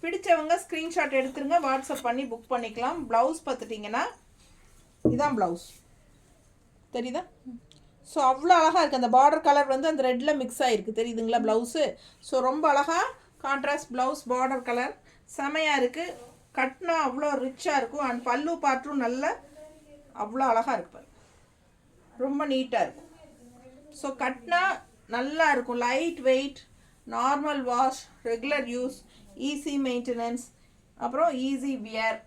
பிடிச்சவங்க ஸ்க்ரீன்ஷாட் எடுத்துருங்க, வாட்ஸ்அப் பண்ணி புக் பண்ணிக்கலாம். ப்ளவுஸ் பார்த்துட்டிங்கன்னா இதுதான் ப்ளவுஸ், தெரியுதா? ஸோ அவ்வளோ அழகாக இருக்குது. அந்த பார்டர் கலர் வந்து அந்த ரெட்டில் மிக்ஸ் ஆகிருக்கு, தெரியுதுங்களா ப்ளவுஸு? ஸோ ரொம்ப அழகாக கான்ட்ராஸ்ட் ப்ளவுஸ், பார்டர் கலர் செமையாக இருக்குது. கட்டினா அவ்வளோ ரிச்சாக இருக்கும். அண்ட் பல்லு பாட்டும் நல்ல அவ்வளோ அழகாக இருக்கு, ரொம்ப நீட்டாக இருக்கும். ஸோ கட்டினா நல்லா இருக்கும். Light weight, normal wash, regular use, easy maintenance, அப்புறம் ஈஸி வியர்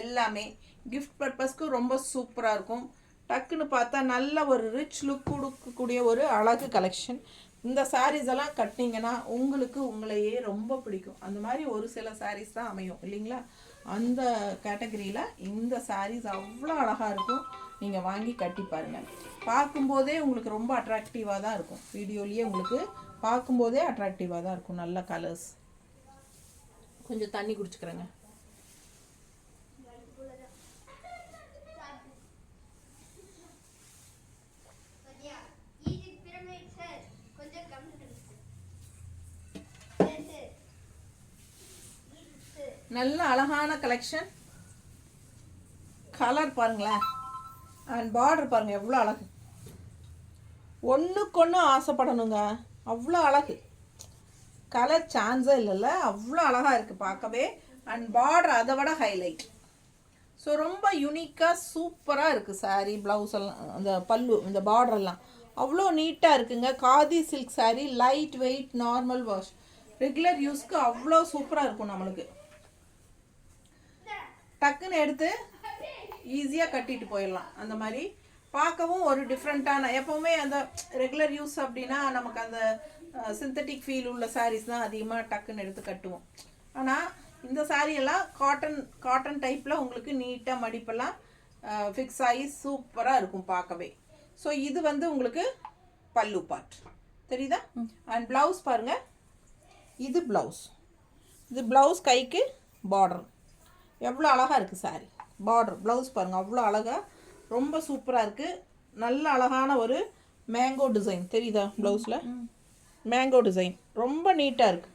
எல்லாமே. கிஃப்ட் பர்பஸ்க்கு ரொம்ப சூப்பராக இருக்கும். டக்குன்னு பார்த்தா நல்ல ஒரு ரிச் லுக் கொடுக்கக்கூடிய ஒரு அழகு கலெக்ஷன். இந்த சாரீஸ் எல்லாம் கட்டினீங்கன்னா உங்களுக்கு உங்களையே ரொம்ப பிடிக்கும். அந்த மாதிரி ஒரு சில சாரீஸ் தான் அமையும் இல்லைங்களா? அந்த கேட்டகரியில் இந்த சாரீஸ் அவ்வளோ அழகாக இருக்கும். நீங்கள் வாங்கி கட்டி பாருங்கள். பார்க்கும்போதே உங்களுக்கு ரொம்ப அட்ராக்டிவாக தான் இருக்கும். வீடியோலேயே உங்களுக்கு பார்க்கும்போதே அட்ராக்டிவாக தான் இருக்கும். நல்ல கலர்ஸ். கொஞ்சம் தண்ணி குடிச்சுக்கிறேங்க. நல்ல அழகான கலெக்ஷன். கலர் பாருங்களேன் அண்ட் பார்டர் பாருங்கள் எவ்வளோ அழகு. ஒன்றுக்கு ஒன்று ஆசைப்படணுங்க, அவ்வளோ அழகு. கலர் சான்ஸே இல்லைல்ல, அவ்வளோ அழகாக இருக்குது பார்க்கவே. அண்ட் பார்டர் அதை விட ஹைலைட். ஸோ ரொம்ப யூனிக்காக சூப்பராக இருக்குது சாரீ. ப்ளவுஸ் எல்லாம், அந்த பல்லு, இந்த பார்டரெல்லாம் அவ்வளோ நீட்டாக இருக்குங்க. Khadi silk sari, light weight, normal wash, regular யூஸ்க்கு அவ்வளோ சூப்பராக இருக்கும். நம்மளுக்கு டக்குன்னு எடுத்து ஈஸியாக கட்டிட்டு போயிடலாம். அந்த மாதிரி பார்க்கவும் ஒரு டிஃப்ரெண்ட்டான, எப்போவுமே அந்த ரெகுலர் யூஸ் அப்படின்னா நமக்கு அந்த சிந்தட்டிக் ஃபீல் உள்ள சாரீஸ் தான் அதிகமாக டக்குன்னு எடுத்து கட்டுவோம். ஆனால் இந்த சாரியெல்லாம் காட்டன் டைப்பில் உங்களுக்கு நீட்டாக மடிப்பெல்லாம் ஃபிக்ஸ் ஆகி சூப்பராக இருக்கும் பார்க்கவே. ஸோ இது வந்து உங்களுக்கு பல்லு பார்ட், தெரியுதா? அண்ட் ப்ளவுஸ் பாருங்கள், இது ப்ளவுஸ். இது ப்ளவுஸ், கைக்கு பார்டர் எவ்வளோ அழகாக இருக்குது சாரி. பார்டர் ப்ளவுஸ் பாருங்கள் அவ்வளோ அழகாக, ரொம்ப சூப்பராக இருக்குது. நல்ல அழகான ஒரு மேங்கோ டிசைன் தெரியுதா ப்ளவுஸில்? மேங்கோ டிசைன் ரொம்ப நீட்டாக இருக்குது.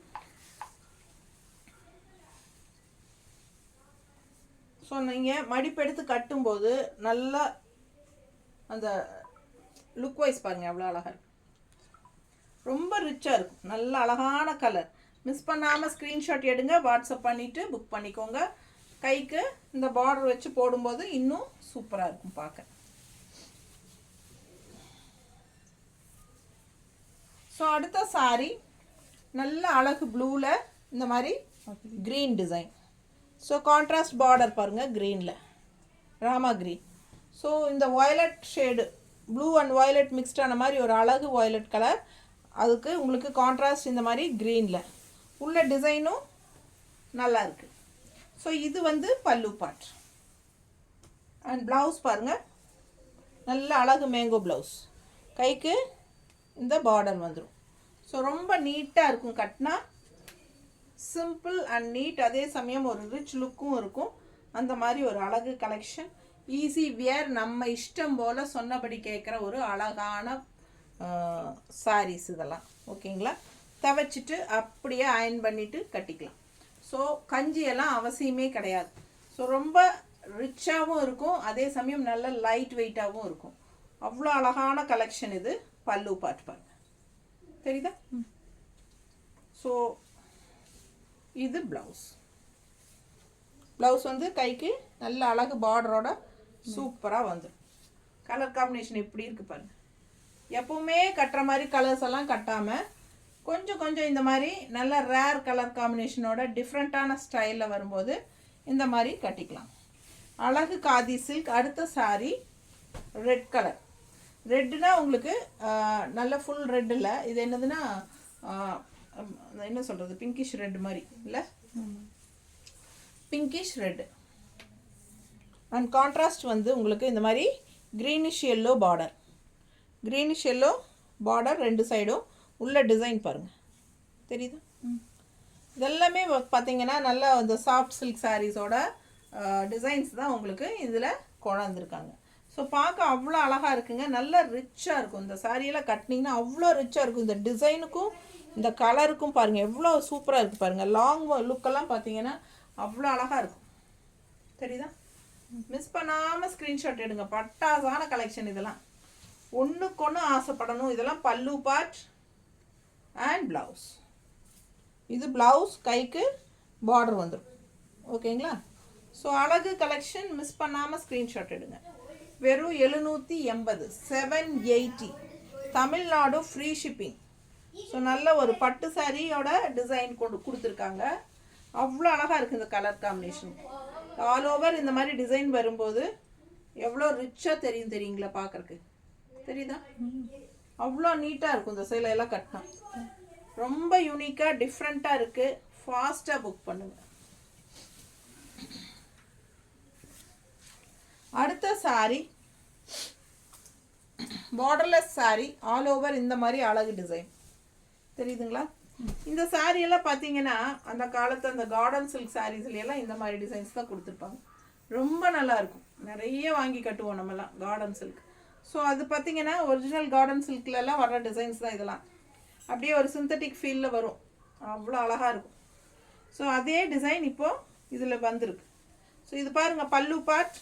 ஸோ நீங்கள் மடிப்பெடுத்து கட்டும்போது நல்லா அந்த லுக் வைஸ் பாருங்கள் எவ்வளோ அழகாக இருக்குது. ரொம்ப ரிச்சாக இருக்கும். நல்ல அழகான கலர். மிஸ் பண்ணாமல் ஸ்க்ரீன்ஷாட் எடுங்க, வாட்ஸ்அப் பண்ணிவிட்டு புக் பண்ணிக்கோங்க. கைக்கு இந்த பார்டர் வச்சு போடும்போது இன்னும் சூப்பராக இருக்கும் பார்க்க. ஸோ அடுத்த சாரி நல்ல அழகு ப்ளூவில் இந்த மாதிரி green design. So contrast border பாருங்கள் க்ரீனில், ராமா க்ரீன். ஸோ இந்த violet shade blue and violet மிக்ஸ்டான மாதிரி ஒரு அழகு வயலட் கலர், அதுக்கு உங்களுக்கு கான்ட்ராஸ்ட் இந்த மாதிரி க்ரீனில் உள்ள டிசைனும் நல்லா இருக்குது. ஸோ இது வந்து பல்லு பார்ட். அண்ட் ப்ளவுஸ் பாருங்கள் நல்ல அழகு மேங்கோ ப்ளவுஸ், கைக்கு இந்த பார்டர் வந்துடும். ஸோ ரொம்ப நீட்டாக இருக்கும், கட்டினா சிம்பிள் அண்ட் நீட், அதே சமயம் ஒரு ரிச் லுக்கும் இருக்கும். அந்த மாதிரி ஒரு அழகு கலெக்ஷன், ஈஸி வியர், நம்ம இஷ்டம் போல் சொன்னபடி கேட்குற ஒரு அழகான சாரீஸ் இதெல்லாம். ஓகேங்களா? துவைச்சிட்டு அப்படியே அயன் பண்ணிவிட்டு கட்டிக்கலாம். ஸோ கஞ்சியெல்லாம் அவசியமே கிடையாது. ஸோ ரொம்ப ரிச்சாகவும் இருக்கும், அதே சமயம் நல்ல லைட் வெயிட்டாகவும் இருக்கும். அவ்வளோ அழகான கலெக்ஷன் இது. பல்லு பார்ட் பாருங்க, தெரியுதா? ஸோ இது ப்ளவுஸ். ப்ளவுஸ் வந்து கைக்கு நல்ல அழகு பார்டரோட சூப்பராக வந்துடும். கலர் காம்பினேஷன் எப்படி இருக்குது பாருங்கள். எப்பவுமே கட்டுற மாதிரி கலர்ஸ் எல்லாம் கட்டாமல் கொஞ்சம் கொஞ்சம் இந்த மாதிரி நல்ல ரேர் கலர் காம்பினேஷனோட டிஃப்ரெண்ட்டான ஸ்டைலில் வரும்போது இந்த மாதிரி கட்டிக்கலாம். அழகு காதி சில்க். அடுத்த சாரி ரெட் கலர். ரெட்டுனா உங்களுக்கு நல்ல ஃபுல் ரெட் இல்லை, இது என்னதுன்னா என்ன சொல்கிறது, பிங்கிஷ் ரெட் மாதிரி இல்லை, பிங்கிஷ் ரெட். அண்ட் கான்ட்ராஸ்ட் வந்து உங்களுக்கு இந்த மாதிரி greenish yellow border, greenish yellow border ரெண்டு சைடும் உள்ள டிசைன் பாருங்கள், தெரியுதா? இதெல்லாமே பார்த்தீங்கன்னா நல்லா அந்த சாஃப்ட் சில்க் சாரீஸோட டிசைன்ஸ் தான் உங்களுக்கு இதில் கொண்டாந்துருக்காங்க. ஸோ பார்க்க அவ்வளோ அழகாக இருக்குங்க, நல்ல ரிச்சாக இருக்கும். இந்த சாரியெல்லாம் கட்டினீங்கன்னா அவ்வளோ ரிச்சாக இருக்கும். இந்த டிசைனுக்கும் இந்த கலருக்கும் பாருங்கள் எவ்வளோ சூப்பராக இருக்குது பாருங்கள். லாங் லுக்கெல்லாம் பார்த்தீங்கன்னா அவ்வளோ அழகாக இருக்கும், தெரியுதா? மிஸ் பண்ணாமல் ஸ்க்ரீன்ஷாட் எடுங்க. பட்டாசான கலெக்ஷன் இதெல்லாம், ஒன்றுக்கு ஒன்று ஆசைப்படணும். இதெல்லாம் பல்லு பார்ட் அண்ட் ப்ளவுஸ். இது ப்ளவுஸ், கைக்கு பார்டர் வந்துடும். ஓகேங்களா? ஸோ அழகு கலெக்ஷன், மிஸ் பண்ணாமல் ஸ்க்ரீன்ஷாட் எடுங்க. வெறும் 780, 780, தமிழ்நாடு ஃப்ரீ ஷிப்பிங். ஸோ நல்ல ஒரு பட்டு சாரியோட டிசைன் கொடுத்துருக்காங்க. அவ்வளோ அழகாக இருக்குது இந்த கலர் காம்பினேஷன். ஆல் ஓவர் இந்த மாதிரி டிசைன் வரும்போது எவ்வளோ ரிச்சாக தெரியும் தெரியுங்களா? பார்க்குறக்கு தெரியுதா? அவ்வளோ நீட்டாக இருக்கும் இந்த சேலையெல்லாம் கட்டினா. ரொம்ப யூனிக்காக டிஃப்ரெண்ட்டாக இருக்குது. ஃபாஸ்ட்டாக புக் பண்ணுங்க. அடுத்த sorry borderless sorry, all over இந்த மாதிரி அழகு டிசைன், தெரியுதுங்களா? இந்த சாரியெல்லாம் பார்த்தீங்கன்னா அந்த காலத்து அந்த கார்டன் சில்க் சாரீஸ்லாம் இந்த மாதிரி டிசைன்ஸ் தான் கொடுத்துருப்பாங்க. ரொம்ப நல்லா இருக்கும், நிறைய வாங்கி கட்டுவோம் நம்மலாம் கார்டன் சில்க். ஸோ அது பார்த்தீங்கன்னா ஒரிஜினல் கார்டன் சில்க்லலாம் வர்ற டிசைன்ஸ் தான் இதெல்லாம். அப்படியே ஒரு சிந்தட்டிக் ஃபீலில் வரும், அவ்வளோ அழகாக இருக்கும். ஸோ அதே டிசைன் இப்போது இதில் வந்திருக்கு. ஸோ இது பாருங்கள், பல்லு part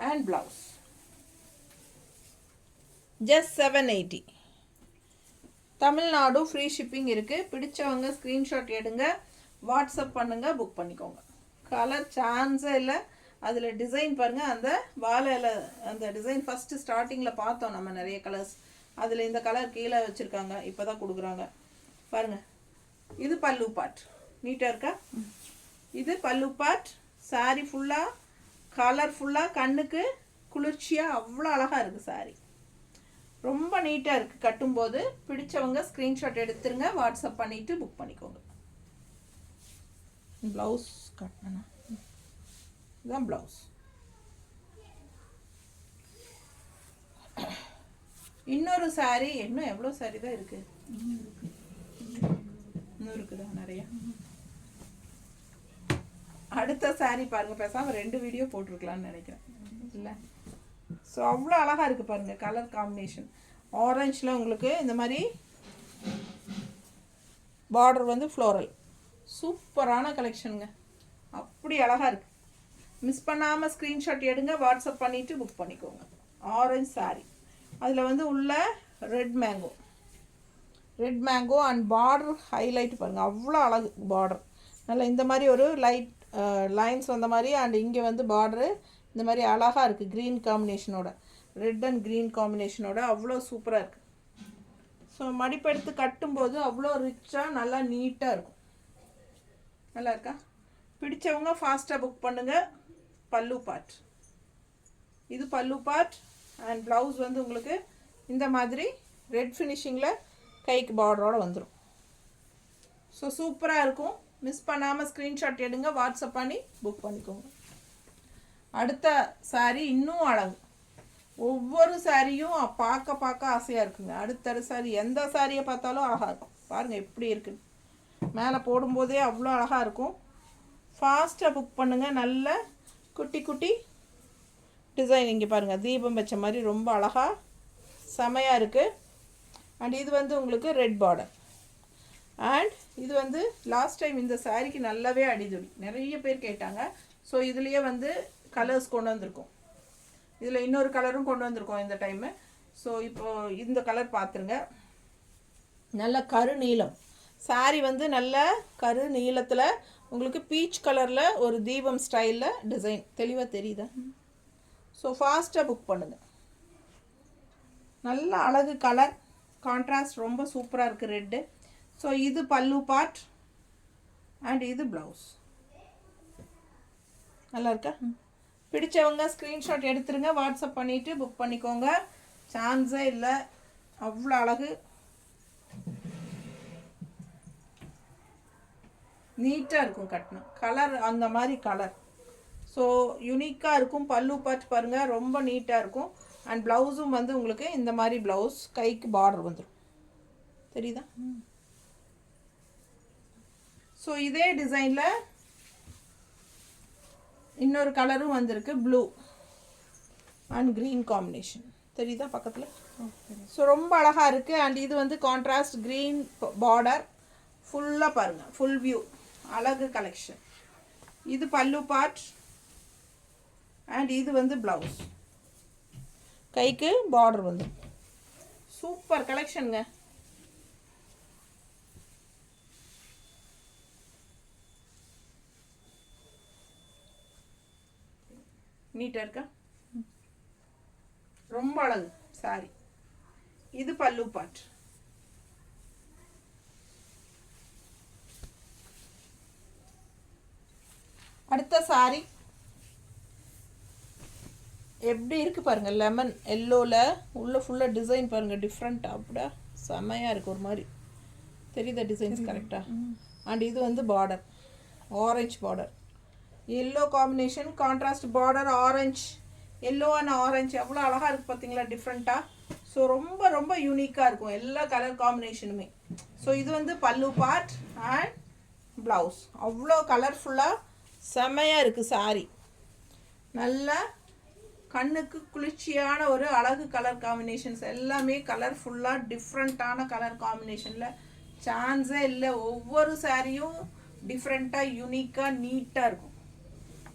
and blouse. Just 780. Tamil Nadu free shipping இருக்குது. பிடிச்சவங்க ஸ்க்ரீன்ஷாட் எடுங்க, வாட்ஸ்அப் பண்ணுங்கள், புக் பண்ணிக்கோங்க. கலர் சான்ஸே இல்லை. அதில் டிசைன் பாருங்கள், அந்த வாழையில் அந்த டிசைன் ஃபஸ்ட்டு ஸ்டார்டிங்கில் பார்த்தோம் நம்ம நிறைய கலர்ஸ். அதில் இந்த கலர் கீழே வச்சுருக்காங்க, இப்போ தான் கொடுக்குறாங்க பாருங்கள். இது பல்லு பார்ட், நீட்டாக இருக்கா? இது பல்லு பார்ட். சாரி ஃபுல்லாக கலர்ஃபுல்லாக, கண்ணுக்கு குளிர்ச்சியாக அவ்வளோ அழகாக இருக்குது சாரி. ரொம்ப நீட்டாக இருக்குது கட்டும்போது. பிடிச்சவங்க ஸ்க்ரீன்ஷாட் எடுத்துருங்க, வாட்ஸ்அப் பண்ணிவிட்டு புக் பண்ணிக்கோங்க. ப்ளவுஸ் கட்டணும், இதுதான் ப்ளவுஸ். இன்னொரு சாரி, இன்னும் எவ்வளோ சாரி தான் இருக்குது? இன்னும் இருக்குதா நிறையா? அடுத்த சாரி பாருங்கள், பேசாமல் 2 வீடியோ போட்டிருக்கலான்னு நினைக்கிறேன் இல்லை? ஸோ அவ்வளோ அழகாக இருக்குது பாருங்கள் கலர் காம்பினேஷன். ஆரஞ்சில் உங்களுக்கு இந்த மாதிரி பார்டர் வந்து ஃப்ளோரல், சூப்பரான கலெக்ஷனுங்க, அப்படி அழகாக இருக்குது. மிஸ் பண்ணாமல் ஸ்க்ரீன்ஷாட் எடுங்க, வாட்ஸ்அப் பண்ணிவிட்டு புக் பண்ணிக்கோங்க. ஆரஞ்ச் சாரி, அதில் வந்து உள்ள red mango and border highlight பாருங்கள், அவ்வளோ அழகு பார்டர். நல்லா இந்த மாதிரி ஒரு லைட் லைன்ஸ் வந்த மாதிரி, அண்ட் இங்கே வந்து பார்டரு இந்த மாதிரி அழகாக இருக்குது. க்ரீன் காம்பினேஷனோட, ரெட் அண்ட் க்ரீன் காம்பினேஷனோட அவ்வளோ சூப்பராக இருக்குது. ஸோ ஸோ மடிப்பெடுத்து கட்டும்போது அவ்வளோ ரிச்சாக நல்லா நீட்டாக இருக்கும். நல்லா இருக்கா? பிடிச்சவங்க ஃபாஸ்ட்டாக புக் பண்ணுங்கள். பல்லு பார்ட், இது பல்லு பார்ட். அண்ட் ப்ளவுஸ் வந்து உங்களுக்கு இந்த மாதிரி ரெட் ஃபினிஷிங்கில் கைக்கு பார்டரோடு வந்துடும். ஸோ சூப்பராக இருக்கும். மிஸ் பண்ணாமல் ஸ்க்ரீன்ஷாட் எடுங்க, வாட்ஸ்அப் பண்ணி புக் பண்ணிக்கோங்க. அடுத்த சாரீ இன்னும் அழகு. ஒவ்வொரு சாரியும் பார்க்க ஆசையாக இருக்குங்க. அடுத்த சாரி எந்த சாரியை பார்த்தாலும் அழகாக இருக்கும். பாருங்கள் எப்படி இருக்குன்னு. மேலே போடும்போதே அவ்வளோ அழகாக இருக்கும். ஃபாஸ்ட்டாக புக் பண்ணுங்கள். நல்ல குட்டி குட்டி டிசைன் இங்கே பாருங்கள், தீபம் வச்ச மாதிரி ரொம்ப அழகாக செமையாக இருக்குது. அண்ட் இது வந்து உங்களுக்கு ரெட் பார்டர். அண்ட் இது வந்து லாஸ்ட் டைம் இந்த சாரிக்கு நல்லாவே அடிதுடி நிறைய பேர் கேட்டாங்க. ஸோ இதுலேயே வந்து கலர்ஸ் கொண்டு வந்திருக்கோம். இதில் இன்னொரு கலரும் கொண்டு வந்திருக்கோம் இந்த டைமு. ஸோ இப்போது இந்த கலர் பார்த்துருங்க. நல்ல கரு நீலம் சாரி வந்து நல்ல கரு நீளத்தில் உங்களுக்கு பீச் கலரில் ஒரு தீபம் ஸ்டைலில் டிசைன் தெளிவாக தெரியுதா? ஸோ ஃபாஸ்ட்டாக புக் பண்ணுங்கள். நல்ல அழகு கலர் கான்ட்ராஸ்ட் ரொம்ப சூப்பராக இருக்குது ரெட்டு. ஸோ இது பல்லு பார்ட் அண்ட் இது ப்ளவுஸ். நல்லா இருக்கா? பிடிச்சவங்க ஸ்க்ரீன்ஷாட் எடுத்துருங்க, வாட்ஸ்அப் பண்ணிவிட்டு புக் பண்ணிக்கோங்க. சான்ஸே இல்லை, அவ்வளோ அழகு. நீட்டாக இருக்கும் கட்டணும். கலர் அந்த மாதிரி கலர் ஸோ யூனிக்காக இருக்கும். பல்லு பார்ட் பாருங்கள் ரொம்ப நீட்டாக இருக்கும். அண்ட் ப்ளவுஸும் வந்து உங்களுக்கு இந்த மாதிரி ப்ளவுஸ் கைக்கு பார்டர் வந்துடும். தெரியுதா? ஸோ இதே டிசைனில் இன்னொரு கலரும் வந்திருக்கு, ப்ளூ அண்ட் க்ரீன் காம்பினேஷன். தெரியுதா பக்கத்தில்? ஸோ ரொம்ப அழகாக இருக்குது. அண்ட் இது வந்து கான்ட்ராஸ்ட் க்ரீன் பார்டர் ஃபுல்லாக பாருங்கள், ஃபுல் வியூ அழகு கலெக்ஷன். இது பல்லு பார்ட் அண்ட் இது வந்து ப்ளவுஸ் கைக்கு பார்டர் வந்து சூப்பர் கலெக்ஷனுங்க. நீட்டாக இருக்கா? ரொம்ப அழகு சாரி. இது பல்லு பார்ட். அடுத்த சாரி எப்படி இருக்குது பாருங்கள். லெமன் எல்லோவில் உள்ள ஃபுல்லாக டிசைன் பாருங்கள், டிஃப்ரெண்ட்டாக அப்படியே செமையாக இருக்குது ஒரு மாதிரி. தெரியுதா டிசைன்ஸ் கரெக்டாக? அண்ட் இது வந்து border orange border, yellow combination, contrast border, orange yellow and orange எவ்வளோ அழகாக இருக்குது பார்த்தீங்களா டிஃப்ரெண்ட்டாக. ஸோ ரொம்ப ரொம்ப யூனிக்காக இருக்கும் எல்லா கலர் காம்பினேஷனுமே. ஸோ இது வந்து பல்லு பார்ட் அண்ட் ப்ளவுஸ் அவ்வளோ கலர்ஃபுல்லாக செமையாக இருக்குது சாரி. நல்லா கண்ணுக்கு குளிர்ச்சியான ஒரு அழகு கலர் காம்பினேஷன்ஸ் எல்லாமே கலர்ஃபுல்லாக டிஃப்ரெண்ட்டான கலர் காம்பினேஷனில் சான்ஸே இல்லை. ஒவ்வொரு சாரியும் டிஃப்ரெண்ட்டாக யூனிக்காக நீட்டாக இருக்கும்.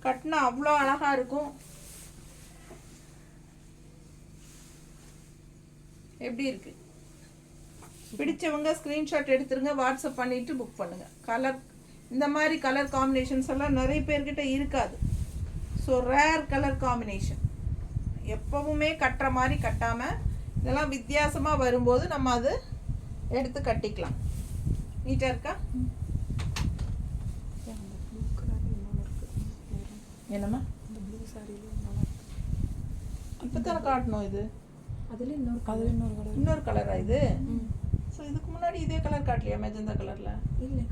கட்டினா அவ்வளோ அழகாக இருக்கும். எப்படி இருக்கு? பிடிச்சவங்க ஸ்க்ரீன்ஷாட் எடுத்துருங்க, வாட்ஸ்அப் பண்ணிவிட்டு புக் பண்ணுங்கள். கலர் இந்த மாதிரி கலர் காம்பினேஷன்ஸ் எல்லாம் நிறைய பேர்கிட்ட இருக்காது. ஸோ ரேர் கலர் காம்பினேஷன் எப்பவுமே கட்டுற மாதிரி கட்டாமல் இதெல்லாம் வித்தியாசமாக வரும்போது நம்ம அது எடுத்து கட்டிக்கலாம். நீட்டாக இருக்கா? என்னம்மா இப்போ தானே காட்டணும் இது? அதில் இன்னொரு கலரா இது? ஸோ இதுக்கு முன்னாடி இதே கலர் காட்டலையா மெஜந்தா கலரில்? இல்லை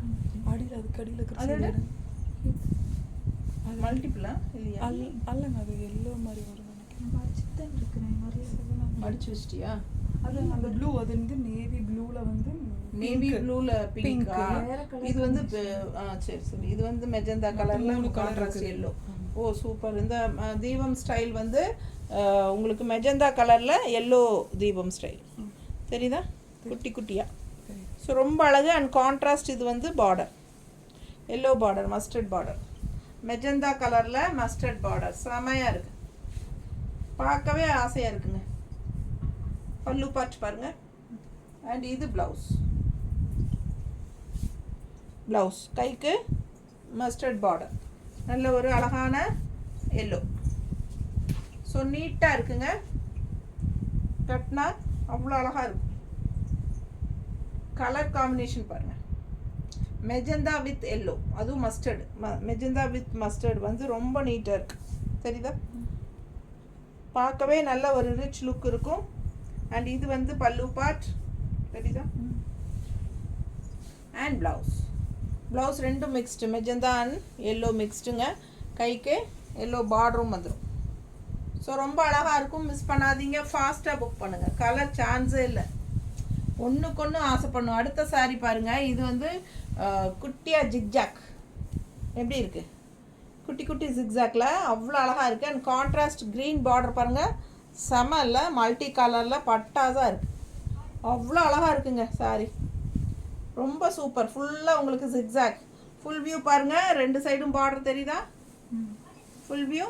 அடியில் அதுக்கு அடியில் அதோட மல்டிபிளா இல்லையா? அல்லங்க அது எல்லோ மாதிரி வரும் நினைக்கிறேன். மடிச்சுட்டு தான் இருக்கிறேன் நிறைய. மடிச்சு வச்சிட்டியா? அது அந்த ப்ளூ அது வந்து நேவி ப்ளூவில் வந்து நேவி ப்ளூவில் பிங்கா? இது வந்து சரி சரி, இது வந்து மெஜந்தா கலரில் கான்ட்ராஸ்ட் எல்லோ. ஓ சூப்பர். இந்த தீபம் ஸ்டைல் வந்து உங்களுக்கு மெஜந்தா கலரில் எல்லோ தீபம் ஸ்டைல் தெரியுதா? குட்டி குட்டியாக. ஸோ ரொம்ப அழகு. அண்ட் கான்ட்ராஸ்ட் இது வந்து border yellow border, mustard border, magenta கலரில் மஸ்டர்ட் பார்டர் செமையாக இருக்குது. பார்க்கவே ஆசையாக இருக்குங்க. பல்லு பார்ட் பாருங்கள். அண்ட் இது ப்ளவுஸ். ப்ளவுஸ் கைக்கு மஸ்டர்ட் பார்டர், நல்ல ஒரு அழகான எல்லோ. ஸோ நீட்டாக இருக்குங்க. கட்டினா அவ்வளோ அழகாக இருக்கும். கலர் காம்பினேஷன் பாருங்கள், மெஜந்தா வித் எல்லோ, அதுவும் மஸ்டர்டு. மெஜந்தா வித் மஸ்டர்டு வந்து ரொம்ப நீட்டாக இருக்குது. தெரியுதா? பார்க்கவே நல்ல ஒரு ரிச் லுக் இருக்கும். அண்ட் இது வந்து பல்லு பார்ட். தெரியுதா? அண்ட் ப்ளவுஸ் ரெண்டும் மிக்ஸ்டு, மெஜந்தா அண்ட் எல்லோ மிக்ஸ்டுங்க. கைக்கு எல்லோ பார்டரும் வந்துடும். ஸோ ரொம்ப அழகாக இருக்கும். மிஸ் பண்ணாதீங்க, ஃபாஸ்ட்டாக புக் பண்ணுங்கள். கலர் சான்ஸே இல்லை. ஒன்றுக்கொன்று ஆசைப்படணும். அடுத்த சாரீ பாருங்கள். இது வந்து குட்டியாக ஜிக்ஜாக் எப்படி இருக்குது, குட்டி குட்டி ஜிக்ஜாக்ல அவ்வளோ அழகாக இருக்குது. அண்ட் கான்ட்ராஸ்ட் க்ரீன் பார்டர் பாருங்கள், செம இல்லை, மல்டி கலரில் பட்டாஸாக இருக்குது. அவ்வளோ அழகாக இருக்குங்க சாரி, ரொம்ப சூப்பர். ஃபுல்லாக உங்களுக்கு ஜிக்ஜாக். ஃபுல் வியூ பாருங்கள், 2 சைடும் பார்டர் தெரியுதா? Full view.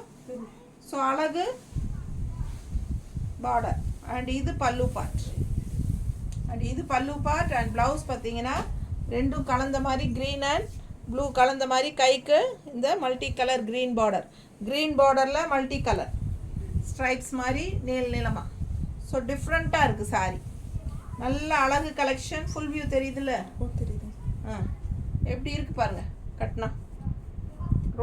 ஸோ அழகு பார்டர். அண்ட் இது பல்லு பார்ட். அண்ட் ப்ளவுஸ் பார்த்தீங்கன்னா ரெண்டும் கலந்த மாதிரி க்ரீன் அண்ட் ப்ளூ கலந்த மாதிரி. கைக்கு இந்த multi colour green border, green பார்டரில் மல்டி கலர் ஸ்ட்ரைப்ஸ் மாதிரி நீளமாக. ஸோ டிஃப்ரெண்ட்டாக இருக்குது சாரி. நல்ல அழகு கலெக்ஷன். ஃபுல் வியூ தெரியுதுல்ல? தெரியுது. எப்படி இருக்குது பாருங்கள் கட்டினா.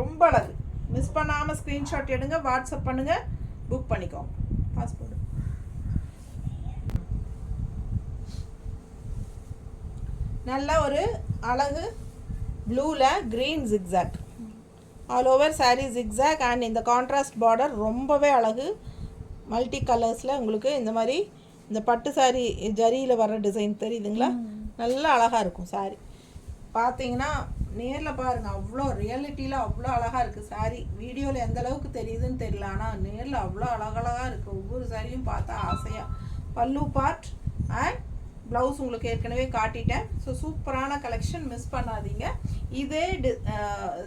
ரொம்ப அழகு. மிஸ் பண்ணாமல் ஸ்க்ரீன்ஷாட் எடுங்க, வாட்ஸ்அப் பண்ணுங்கள், புக் பண்ணிக்கோங்க. பாஸ்போர்ட் நல்ல ஒரு அழகு ப்ளூவில் green zigzag, all over sari zigzag. And இந்த கான்ட்ராஸ்ட் பார்டர் ரொம்பவே அழகு. மல்டி கலர்ஸில் உங்களுக்கு இந்த மாதிரி இந்த பட்டு சாரீ ஜரியில் வர டிசைன் தெரியுதுங்களா? நல்லா அழகாக இருக்கும் சாரீ. பார்த்தீங்கன்னா நேரில் பாருங்கள், அவ்வளோ ரியாலிட்டியில் அவ்வளோ அழகாக இருக்குது சாரீ. வீடியோவில் எந்த அளவுக்கு தெரியுதுன்னு தெரியல, ஆனால் நேரில் அவ்வளோ அழகழகாக இருக்குது. ஒவ்வொரு சாரியும் பார்த்தா ஆசையாக. பல்லு பார்ட் அண்ட் ப்ளவுஸ் உங்களுக்கு ஏற்கனவே காட்டிட்டேன். ஸோ சூப்பரான கலெக்ஷன், மிஸ் பண்ணாதீங்க. இதே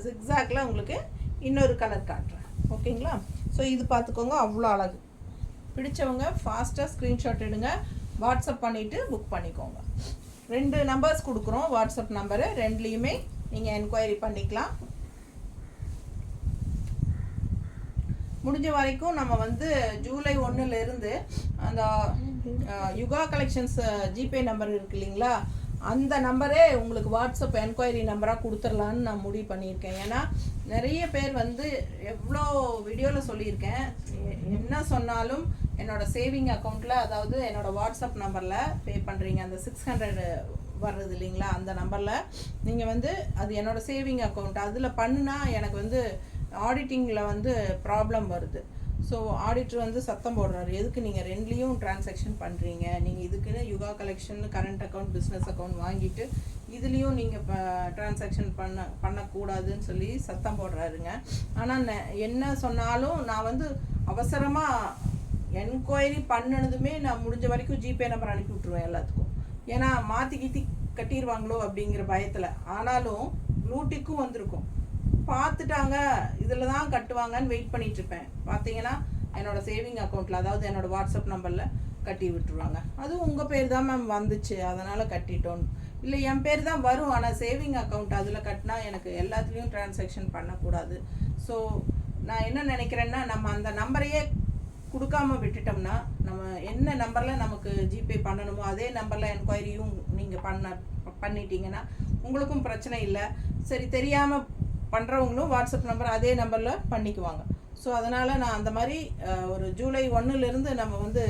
ஜிக்ஸாக்ல உங்களுக்கு இன்னொரு கலர் காட்டுறேன், ஓகேங்களா? ஸோ இது பார்த்துக்கோங்க, அவ்வளோ அழகு. பிடிச்சவங்க ஃபாஸ்ட்டாக ஸ்க்ரீன்ஷாட் எடுங்க, வாட்ஸ்அப் பண்ணிவிட்டு புக் பண்ணிக்கோங்க. 2 நம்பர்ஸ் கொடுக்குறோம், வாட்ஸ்அப் நம்பரு. 2லேயுமே நீங்கள் என்கொயரி பண்ணிக்கலாம். முடிஞ்ச வரைக்கும் நம்ம வந்து ஜூலை 1லேருந்து அந்த யுகா கலெக்ஷன்ஸ் ஜிபே நம்பர் இருக்கு இல்லைங்களா, அந்த நம்பரே உங்களுக்கு வாட்ஸ்அப் என்கொயரி நம்பராக கொடுத்துடலான்னு நான் முடிவு பண்ணியிருக்கேன். ஏன்னா நிறைய பேர் வந்து எவ்வளோ வீடியோவில் சொல்லியிருக்கேன், என்ன சொன்னாலும் என்னோடய சேவிங் அக்கௌண்ட்டில், அதாவது என்னோடய வாட்ஸ்அப் நம்பரில் பே பண்ணுறீங்க. அந்த 600 வர்றது இல்லைங்களா, அந்த நம்பரில் நீங்கள் வந்து அது என்னோடய சேவிங் அக்கௌண்ட், அதில் பண்ணுனா எனக்கு வந்து ஆடிட்டிங்கில் வந்து ப்ராப்ளம் வருது. ஸோ ஆடிட்டர் வந்து சத்தம் போடுறாரு, எதுக்கு நீங்கள் 2லேயும் டிரான்சாக்ஷன் பண்ணுறீங்க, நீங்கள் இதுக்குன்னு யுகா collection current account business account வாங்கிட்டு இதுலேயும் நீங்கள் இப்போ டிரான்சாக்ஷன் பண்ணக்கூடாதுன்னு சொல்லி சத்தம் போடுறாருங்க. ஆனால் என்ன சொன்னாலும் நான் வந்து அவசரமாக என்கொயரி பண்ணினதுமே நான் முடிஞ்ச வரைக்கும் ஜிபே நம்பர் அனுப்பி விட்ருவேன் எல்லாத்துக்கும். ஏன்னா மாற்றி கீத்தி கட்டிடுவாங்களோ அப்படிங்கிற பயத்தில். ஆனாலும் ப்ளூடிக்கும் வந்திருக்கும், பார்த்துட்டாங்க இதில் தான் கட்டுவாங்கன்னு வெயிட் பண்ணிகிட்ருப்பேன். பார்த்தீங்கன்னா என்னோடய சேவிங் அக்கௌண்ட்டில், அதாவது என்னோடய வாட்ஸ்அப் நம்பரில் கட்டி விட்டுருவாங்க. அதுவும் உங்கள் பேர் தான் மேம் வந்துச்சு அதனால் கட்டிட்டோன்னு. இல்லை என் பேர் தான் வரும், ஆனால் சேவிங் அக்கௌண்ட் அதில் கட்டினா எனக்கு எல்லாத்துலேயும் டிரான்சாக்ஷன் பண்ணக்கூடாது. ஸோ நான் என்ன நினைக்கிறேன்னா, நம்ம அந்த நம்பரையே கொடுக்காம விட்டுட்டோம்னா, நம்ம என்ன நம்பரில் நமக்கு ஜிபே பண்ணணுமோ அதே நம்பரில் என்கொயரியும் நீங்கள் பண்ணிட்டீங்கன்னா உங்களுக்கும் பிரச்சனை இல்லை. சரி, தெரியாமல் பண்ணுறவங்களும் வாட்ஸ்அப் நம்பர் அதே நம்பரில் பண்ணிக்குவாங்க. ஸோ அதனால் நான் அந்த மாதிரி ஒரு ஜூலை 1லேருந்து நம்ம வந்து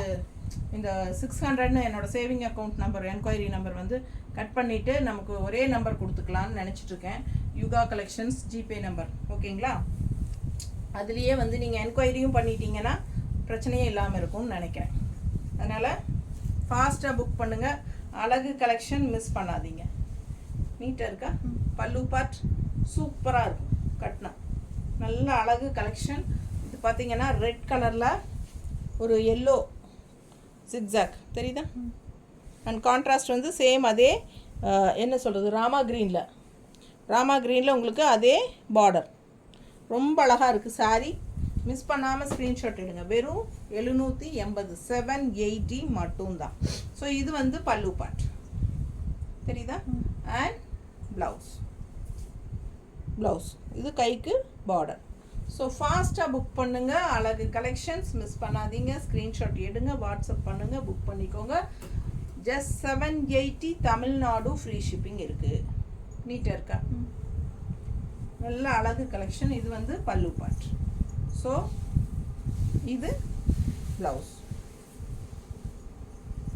இந்த 600ன்னு என்னோடய saving account number enquiry number வந்து கட் பண்ணிவிட்டு நமக்கு ஒரே நம்பர் கொடுத்துக்கலான்னு நினச்சிட்ருக்கேன், யுகா கலெக்ஷன்ஸ் ஜிபே நம்பர். ஓகேங்களா? அதுலேயே வந்து நீங்கள் என்கொயரியும் பண்ணிட்டீங்கன்னா பிரச்சனையே இல்லாமல் இருக்கும்னு நினைக்கிறேன். அதனால் ஃபாஸ்ட்டாக புக் பண்ணுங்கள். அழகு கலெக்ஷன் மிஸ் பண்ணாதீங்க. நீட்டாக இருக்கா? பல்லு பார்ட் சூப்பராக இருக்கும் கட்டினா. நல்ல அழகு கலெக்ஷன். இது பார்த்தீங்கன்னா ரெட் கலரில் ஒரு எல்லோ ஜிக்ஸாக் தெரியுதா? அண்ட் கான்ட்ராஸ்ட் வந்து சேம் அதே என்ன சொல்கிறது, ராமா க்ரீனில் உங்களுக்கு அதே பார்டர். ரொம்ப அழகாக இருக்குது சாரீ. மிஸ் பண்ணாமல் ஸ்க்ரீன்ஷாட் எடுங்க. வெறும் 780 780 மட்டும்தான். ஸோ இது வந்து பல்லு பார்ட் தெரியுதா? அண்ட் ப்ளவுஸ் இது கைக்கு பார்டர். ஸோ ஃபாஸ்ட்டாக புக் பண்ணுங்கள். அழகு கலெக்ஷன்ஸ் மிஸ் பண்ணாதீங்க. ஸ்க்ரீன்ஷாட் எடுங்க, வாட்ஸ்அப் பண்ணுங்கள், புக் பண்ணிக்கோங்க. ஜஸ்ட் 780 தமிழ்நாடு ஃப்ரீ ஷிப்பிங் இருக்குது. நீட்டாக இருக்கா? நல்ல அழகு கலெக்ஷன். இது வந்து பல்லு பார்ட். ஸோ இது ப்ளவுஸ்.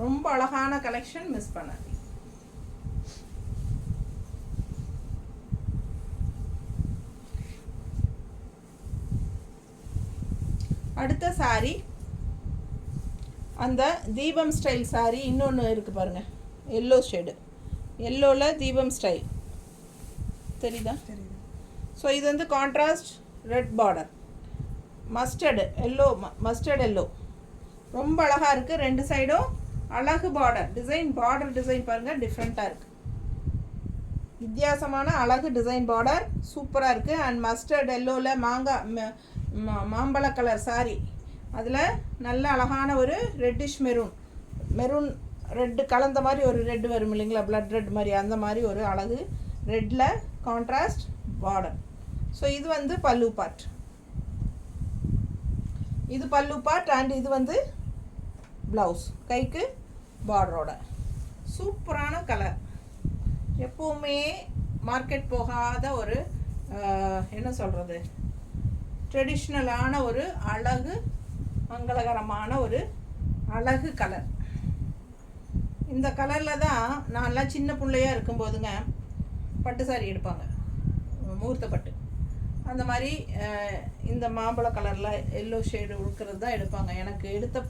ரொம்ப அழகான கலெக்ஷன், மிஸ் பண்ணாதீங்க. அடுத்த சாரி அந்த தீபம் ஸ்டைல் சாரி. இன்னொன்று இருக்குது பாருங்கள், எல்லோ ஷேடு. எல்லோவில் தீபம் ஸ்டைல் தெரியுதா? தெரியுது. ஸோ இது வந்து contrast red border, mustard yellow, mustard yellow. ரொம்ப அழகாக இருக்குது. ரெண்டு சைடும் அழகு பார்டர் டிசைன். பார்டர் டிசைன் பாருங்கள், டிஃப்ரெண்ட்டாக இருக்குது. வித்தியாசமான அழகு டிசைன் பார்டர் சூப்பராக இருக்குது. அண்ட் மஸ்டர்ட் எல்லோவில் மாம்பழ கலர் சாரி. அதில் நல்ல அழகான ஒரு ரெட்டிஷ் மெரூன் ரெட்டு கலந்த மாதிரி ஒரு ரெட் வரும் இல்லைங்களா, பிளட் ரெட் மாதிரி. அந்த மாதிரி ஒரு அழகு ரெட்டில் கான்ட்ராஸ்ட் பார்டர். ஸோ இது வந்து பல்லு பார்ட். இது பல்லு பார்ட். அண்ட் இது வந்து ப்ளவுஸ், கைக்கு பார்டரோட. சூப்பரான கலர். எப்போவுமே மார்க்கெட் போகாத ஒரு என்ன சொல்கிறது, ட்ரெடிஷ்னலான ஒரு அழகு, மங்களகரமான ஒரு அழகு கலர். இந்த கலரில் தான் நான்லாம் சின்ன பிள்ளையாக இருக்கும்போதுங்க பட்டு சாரி எடுப்பாங்க, முகூர்த்த பட்டு. அந்த மாதிரி இந்த மாம்பழ கலரில் எல்லோ ஷேடு உடுக்கிறது தான் எடுப்பாங்க. எனக்கு எடுத்த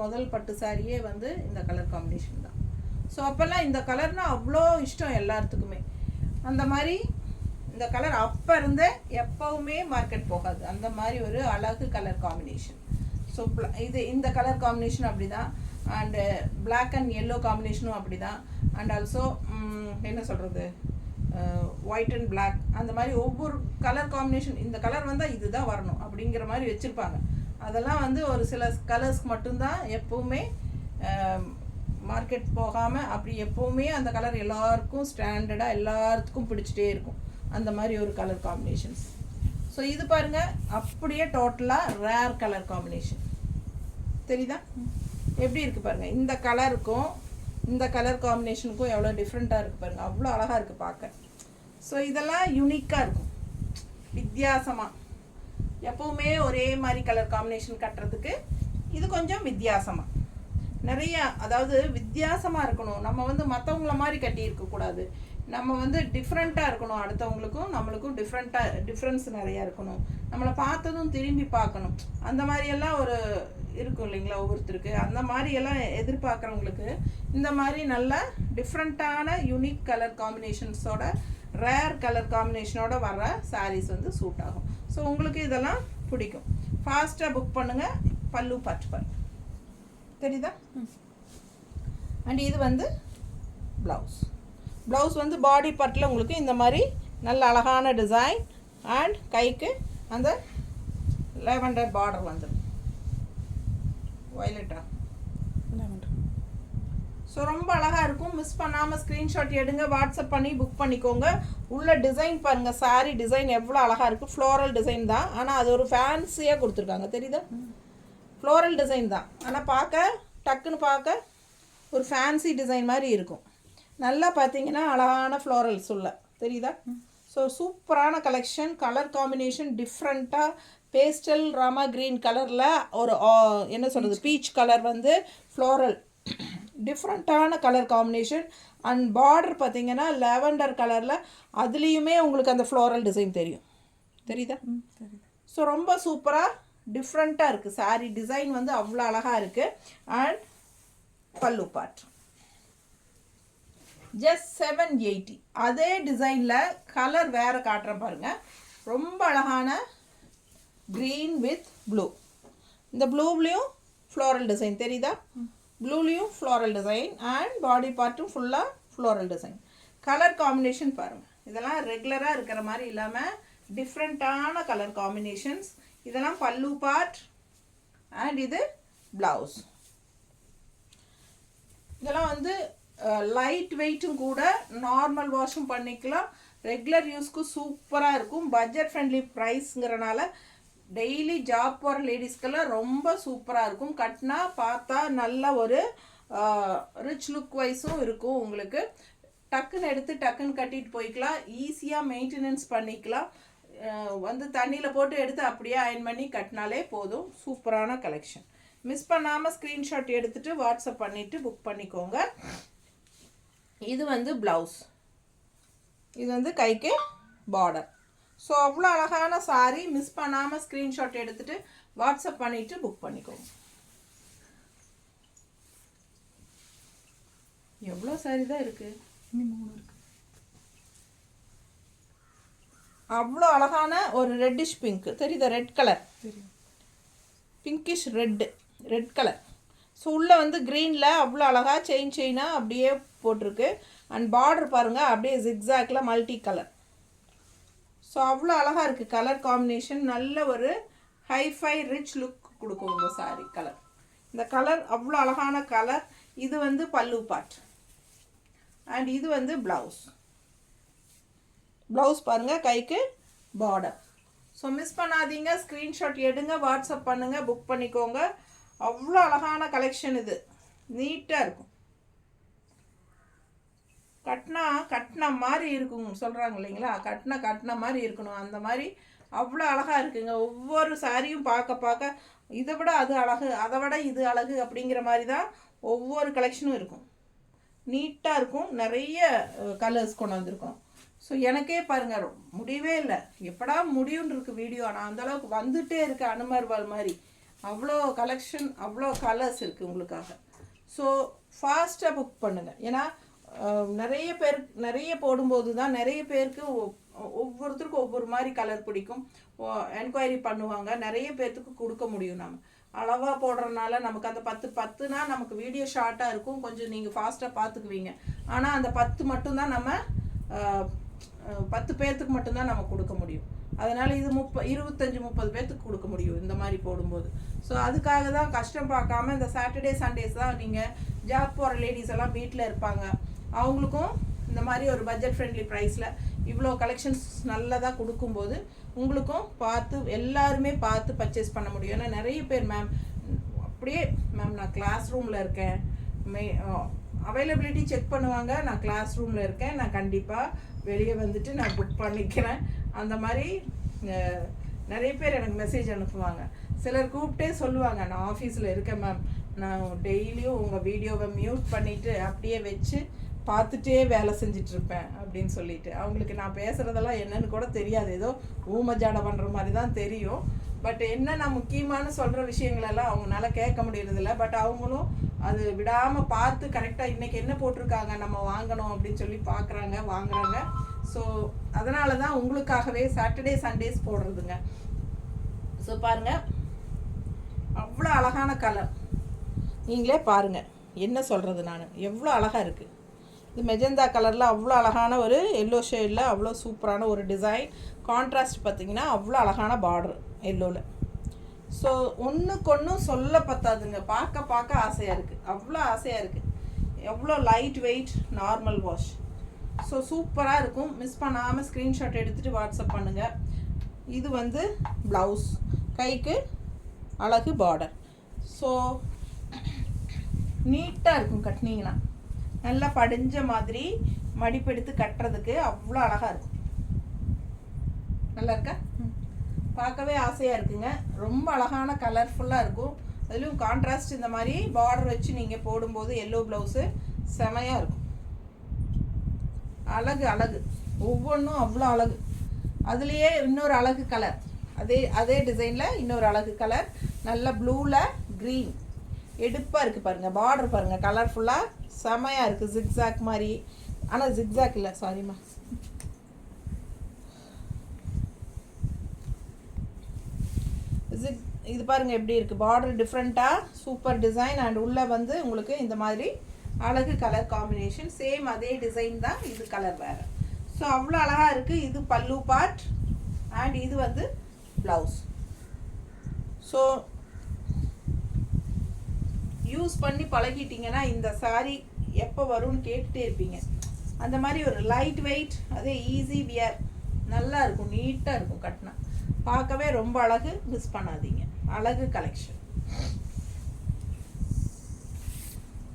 முதல் பட்டு சாரியே வந்து இந்த கலர் காம்பினேஷன் தான். ஸோ அப்போல்லாம் இந்த கலர்னால் அவ்வளோ இஷ்டம் எல்லாத்துக்குமே. அந்த மாதிரி இந்த கலர் அப்போ இருந்தே எப்போவுமே மார்க்கெட் போகாது. அந்த மாதிரி ஒரு அழகு கலர் காம்பினேஷன். ஸோ இந்த கலர் காம்பினேஷன் அப்படி தான். அண்டு பிளாக் அண்ட் எல்லோ காம்பினேஷனும் அப்படி தான். அண்ட் ஆல்சோ என்ன சொல்கிறது, ஒயிட் அண்ட் பிளாக். அந்த மாதிரி ஒவ்வொரு கலர் காம்பினேஷன், இந்த கலர் வந்தால் இது தான் வரணும் அப்படிங்கிற மாதிரி வச்சுருப்பாங்க. அதெல்லாம் வந்து ஒரு சில கலர்ஸ்க்கு மட்டும்தான் எப்போவுமே மார்க்கெட் போகாமல் அப்படி எப்போவுமே அந்த கலர் எல்லாருக்கும் ஸ்டாண்டர்டாக எல்லாத்துக்கும் பிடிச்சிட்டே இருக்கும். அந்த மாதிரி ஒரு கலர் காம்பினேஷன்ஸ். ஸோ இது பாருங்கள், அப்படியே டோட்டலாக ரேர் கலர் காம்பினேஷன். தெரியுதா எப்படி இருக்குது பாருங்கள். இந்த கலருக்கும் இந்த கலர் காம்பினேஷனுக்கும் எவ்வளோ டிஃப்ரெண்ட்டாக இருக்குது பாருங்கள். அவ்வளோ அழகாக இருக்குது பார்க்க. ஸோ இதெல்லாம் யூனிக்காக இருக்கும், வித்தியாசமாக. எப்போவுமே ஒரே மாதிரி கலர் காம்பினேஷன் கட்டுறதுக்கு இது கொஞ்சம் வித்தியாசமாக நிறைய, அதாவது வித்தியாசமாக இருக்கணும். நம்ம வந்து மற்றவங்கள மாதிரி கட்டி இருக்கக்கூடாது. நம்ம வந்து டிஃப்ரெண்ட்டாக இருக்கணும். அடுத்தவங்களுக்கும் நம்மளுக்கும் டிஃப்ரென்ஸ் நிறையா இருக்கணும். நம்மளை பார்த்ததும் திரும்பி பார்க்கணும். அந்த மாதிரியெல்லாம் ஒரு இருக்கும் இல்லைங்களா ஒவ்வொருத்தருக்கு. அந்த மாதிரியெல்லாம் எதிர்பார்க்குறவங்களுக்கு இந்த மாதிரி நல்ல டிஃப்ரெண்ட்டான யூனிக் கலர் காம்பினேஷன்ஸோட, ரேர் கலர் காம்பினேஷனோட வர்ற சாரீஸ் வந்து சூட் ஆகும். ஸோ உங்களுக்கு இதெல்லாம் பிடிக்கும். ஃபாஸ்ட்டாக புக் பண்ணுங்கள். பல்லு பார்ட் தெரியுதா? அண்ட் இது வந்து ப்ளவுஸ் வந்து பாடி பார்ட்டில் உங்களுக்கு இந்த மாதிரி நல்ல அழகான டிசைன். அண்ட் கைக்கு அந்த லேவண்டர் பார்டர் வந்துடும், வயலட்டா. ஸோ ரொம்ப அழகாக இருக்கும். மிஸ் பண்ணாமல் ஸ்க்ரீன்ஷாட் எடுங்க, வாட்ஸ்அப் பண்ணி புக் பண்ணிக்கோங்க. உள்ள டிசைன் பாருங்கள், சாரீ டிசைன் எவ்வளோ அழகாக இருக்குது. ஃப்ளோரல் டிசைன் தான், ஆனால் அது ஒரு ஃபேன்சியாக கொடுத்துருக்காங்க. தெரியுதா? ஃப்ளோரல் டிசைன் தான், ஆனால் டக்குன்னு பார்க்க ஒரு ஃபேன்சி டிசைன் மாதிரி இருக்கும். நல்லா பார்த்தீங்கன்னா அழகான ஃப்ளோரல்ஸ் உள்ள. தெரியுதா? ஸோ சூப்பரான கலெக்ஷன். கலர் காம்பினேஷன் டிஃப்ரெண்ட்டாக பேஸ்டல் ராமா க்ரீன் கலரில் ஒரு என்ன சொல்கிறது, பீச் கலர் வந்து ஃப்ளோரல், டிஃப்ரெண்ட்டான கலர் காம்பினேஷன். அண்ட் பார்டர் பார்த்தீங்கன்னா லாவெண்டர் கலரில், அதுலேயுமே உங்களுக்கு அந்த ஃப்ளோரல் டிசைன் தெரியுதா? ஸோ ரொம்ப சூப்பராக டிஃப்ரெண்ட்டாக இருக்குது. சாரீ டிசைன் வந்து அவ்வளோ அழகாக இருக்குது. அண்ட் பல்லு பார்ட் ஜஸ்ட் 780. அதே டிசைனில் கலர் வேறு காட்டுறேன் பாருங்கள். ரொம்ப அழகான க்ரீன் வித் ப்ளூ. இந்த ப்ளூலேயும் ஃப்ளோரல் டிசைன் தெரியுதா? ப்ளூலேயும் ஃப்ளோரல் டிசைன். அண்ட் பாடி பார்ட்டும் ஃபுல்லாக ஃப்ளோரல் டிசைன். கலர் காம்பினேஷன் பாருங்கள். இதெல்லாம் ரெகுலராக இருக்கிற மாதிரி இல்லாமல் டிஃப்ரெண்ட்டான கலர் காம்பினேஷன்ஸ். இதெல்லாம் பல்லு பார்ட். அண்ட் இது ப்ளவுஸ். இதெல்லாம் வந்து லைட் வெயிட்டும் கூட, நார்மல் வாஷும் பண்ணிக்கலாம். ரெகுலர் யூஸ்க்கு சூப்பராக இருக்கும். பட்ஜெட் ஃப்ரெண்ட்லி ப்ரைஸ்ங்கிறனால டெய்லி ஜாப் போகிற லேடிஸ்க்கெல்லாம் ரொம்ப சூப்பராக இருக்கும். கட்டினா பார்த்தா நல்ல ஒரு ரிச் லுக் வைஸும் இருக்கும் உங்களுக்கு. டக்குன்னு எடுத்து டக்குன்னு கட்டிட்டு போய்க்கலாம், ஈஸியாக மெயின்டெனன்ஸ் பண்ணிக்கலாம். வந்து தண்ணியில் போட்டு எடுத்து அப்படியே அயன் பண்ணி கட்டினாலே போதும். சூப்பரான கலெக்ஷன். மிஸ் பண்ணாமல் ஸ்க்ரீன்ஷாட் எடுத்துகிட்டு வாட்ஸ்அப் பண்ணிவிட்டு புக் பண்ணிக்கோங்க. இது வந்து ப்ளவுஸ், இது வந்து கைக்கு பார்டர். ஸோ அவ்வளோ அழகான சாரி. மிஸ் பண்ணாமல் ஸ்க்ரீன்ஷாட் எடுத்துகிட்டு வாட்ஸ்அப் பண்ணிவிட்டு புக் பண்ணிக்கோங்க. எவ்வளோ சாரி தான் இருக்குது, இன்னும் 3 இருக்கு. அவ்வளோ அழகான ஒரு ரெட்டிஷ் பிங்க் தெரியுதா, ரெட் கலர், தெரியும், பிங்கிஷ் ரெட் கலர். ஸோ உள்ளே வந்து க்ரீனில் அவ்வளோ அழகாக செயினாக அப்படியே போட்டிருக்கு. அண்ட் பார்டர் பாருங்கள் அப்படியே ஜிக்ஸாக்ல மல்டி கலர். ஸோ அவ்வளோ அழகாக இருக்குது கலர் காம்பினேஷன். நல்ல ஒரு ஹைஃபை ரிச் லுக் கொடுக்கும் இந்த சாரி கலர். இந்த கலர் அவ்வளோ அழகான கலர். இது வந்து பல்லு பார்ட் அண்ட் இது வந்து ப்ளவுஸ். ப்ளவுஸ் பாருங்கள் கைக்கு பார்டர். ஸோ மிஸ் பண்ணாதீங்க, ஸ்க்ரீன்ஷாட் எடுங்க, வாட்ஸ்அப் பண்ணுங்கள், புக் பண்ணிக்கோங்க. அவ்வளோ அழகான கலெக்ஷன். இது நீட்டாக இருக்கும், கட்டின மாதிரி இருக்குங்க சொல்கிறாங்க இல்லைங்களா, கட்டின மாதிரி இருக்கணும், அந்த மாதிரி அவ்வளோ அழகாக இருக்குங்க. ஒவ்வொரு சாரியும் பார்க்க இதை விட அது அழகு, அதை விட இது அழகு அப்படிங்கிற மாதிரி தான் ஒவ்வொரு கலெக்ஷனும் இருக்கும். நீட்டாக இருக்கும், நிறைய கலர்ஸ் கொண்டு வந்திருக்கோம். ஸோ எனக்கே பாருங்கள் முடியவே இல்லை, எப்படா முடியும்னு இருக்குது வீடியோ. ஆனால் அந்தளவுக்கு வந்துகிட்டே இருக்குது அனுமர்வால் மாதிரி. அவ்வளோ கலெக்ஷன், அவ்வளோ கலர்ஸ் இருக்குது உங்களுக்காக. ஸோ ஃபாஸ்ட்டாக புக் பண்ணுங்கள். ஏன்னா நிறைய போடும்போது தான் நிறைய பேருக்கு ஒவ்வொருத்தருக்கும் ஒவ்வொரு மாதிரி கலர் பிடிக்கும், என்கொயரி பண்ணுவாங்க. நிறைய பேர்த்துக்கு கொடுக்க முடியும். நம்ம அளவாக போடுறதுனால நமக்கு அந்த 10 நமக்கு வீடியோ ஷார்ட்டாக இருக்கும், கொஞ்சம் நீங்கள் ஃபாஸ்ட்டாக பார்த்துக்குவீங்க. ஆனால் அந்த 10 மட்டும்தான் நம்ம 10 பேர்த்துக்கு மட்டும்தான் நம்ம கொடுக்க முடியும். அதனால் இது 25-30 பேர்த்துக்கு கொடுக்க முடியும் இந்த மாதிரி போடும்போது. ஸோ அதுக்காக தான் கஷ்டம் பார்க்காம இந்த சாட்டர்டே சண்டேஸ் தான் நீங்கள் ஜாப் போகிற லேடிஸ் எல்லாம் வீட்டில் இருப்பாங்க, அவங்களுக்கும் இந்த மாதிரி ஒரு பட்ஜெட் ஃப்ரெண்ட்லி ப்ரைஸில் இவ்வளோ கலெக்ஷன்ஸ் நல்லதாக கொடுக்கும்போது உங்களுக்கும் எல்லாருமே பார்த்து பர்ச்சேஸ் பண்ண முடியும். ஏன்னா நிறைய பேர் மேம் அப்படியே மேம் நான் கிளாஸ் ரூமில் இருக்கேன், அவைலபிலிட்டி செக் பண்ணுவாங்க, நான் கிளாஸ் ரூமில் இருக்கேன், நான் கண்டிப்பாக வெளியே வந்துட்டு நான் புக் பண்ணிக்கிறேன். அந்த மாதிரி நிறைய பேர் எனக்கு மெசேஜ் அனுப்புவாங்க. சிலர் கூப்பிட்டே சொல்லுவாங்க, நான் ஆஃபீஸில் இருக்கேன் மேம், நான் டெய்லியும் உங்கள் வீடியோவை மியூட் பண்ணிவிட்டு அப்படியே வச்சு பார்த்துட்டே வேலை செஞ்சிட்ருப்பேன் அப்படின்னு சொல்லிட்டு. அவங்களுக்கு நான் பேசுகிறதெல்லாம் என்னன்னு கூட தெரியாது, ஏதோ ஊமஜாடை பண்ணுற மாதிரி தான் தெரியும். பட் என்னென்ன முக்கியமான சொல்கிற விஷயங்களெல்லாம் அவங்களால கேட்க முடியறதில்ல. பட் அவங்களும் அது விடாமல் பார்த்து கரெக்டாக இன்றைக்கி என்ன போட்டிருக்காங்க நம்ம வாங்கணும் அப்படின்னு சொல்லி பார்க்குறாங்க, வாங்குறாங்க. ஸோ அதனால தான் உங்களுக்காகவே சாட்டர்டே சண்டேஸ் போடுறதுங்க. ஸோ பாருங்கள் அவ்வளோ அழகான கலர், நீங்களே பாருங்கள் என்ன சொல்கிறது நான், எவ்வளோ அழகாக இருக்குது. இது மெஜந்தா கலரில் அவ்வளோ அழகான ஒரு எல்லோ ஷேடில் அவ்வளோ சூப்பரான ஒரு டிசைன். கான்ட்ராஸ்ட் பார்த்திங்கன்னா அவ்வளோ அழகான பார்டர் எல்லோவில். ஸோ ஒன்றுக்கு ஒன்றும் சொல்ல பத்தாதுங்க, பார்க்க ஆசையாக இருக்குது, அவ்வளோ ஆசையாக இருக்குது. எவ்வளோ light weight normal wash. So சூப்பராக இருக்கும். மிஸ் பண்ணாமல் ஸ்க்ரீன்ஷாட் எடுத்துகிட்டு வாட்ஸ்அப் பண்ணுங்கள். இது வந்து ப்ளவுஸ், கைக்கு அழகு பார்டர். ஸோ நீட்டாக இருக்கும், கட்டினீங்கன்னா நல்லா படிஞ்ச மாதிரி மடிப்பெடுத்து கட்டுறதுக்கு அவ்வளோ அழகாக இருக்கும். நல்லா இருக்கா, பார்க்கவே ஆசையாக இருக்குங்க. ரொம்ப அழகான கலர்ஃபுல்லாக இருக்கும். அதுலேயும் கான்ட்ராஸ்ட் இந்த மாதிரி பார்டர் வச்சு நீங்கள் போடும்போது எல்லோ ப்ளவுஸு செமையாக இருக்கும். அழகு ஒவ்வொன்றும் அவ்வளோ அழகு. அதுலேயே இன்னொரு அழகு கலர், அதே டிசைனில் இன்னொரு அழகு கலர், நல்ல ப்ளூவில் க்ரீன் எடுப்பாக இருக்குது பாருங்கள். பார்டர் பாருங்கள் கலர்ஃபுல்லாக செமையாக இருக்குது, ஜிக்ஸாக் மாதிரி. ஆனால் ஜிக்ஸாக் இல்லை, சாரிம்மா, இது பாருங்கள் எப்படி இருக்குது. பார்டர் டிஃப்ரெண்ட்டாக சூப்பர் டிசைன். அண்ட் உள்ளே வந்து உங்களுக்கு இந்த மாதிரி அழகு கலர் காம்பினேஷன். சேம் அதே டிசைன் தான், இது கலர் வேறு. ஸோ அவ்வளோ அழகாக இருக்குது. இது பல்லு பார்ட் அண்ட் இது வந்து ப்ளவுஸ். ஸோ யூஸ் பண்ணி பழகிட்டிங்கன்னா இந்த சாரீ எப்போ வரும்னு கேட்டுகிட்டே இருப்பீங்க. அந்த மாதிரி ஒரு லைட் வெயிட், அதே ஈஸி வியர், நல்லா இருக்கும், நீட்டாக இருக்கும், கட்டினா பார்க்கவே ரொம்ப அழகு. மிஸ் பண்ணாதீங்க, அழகு கலெக்ஷன்.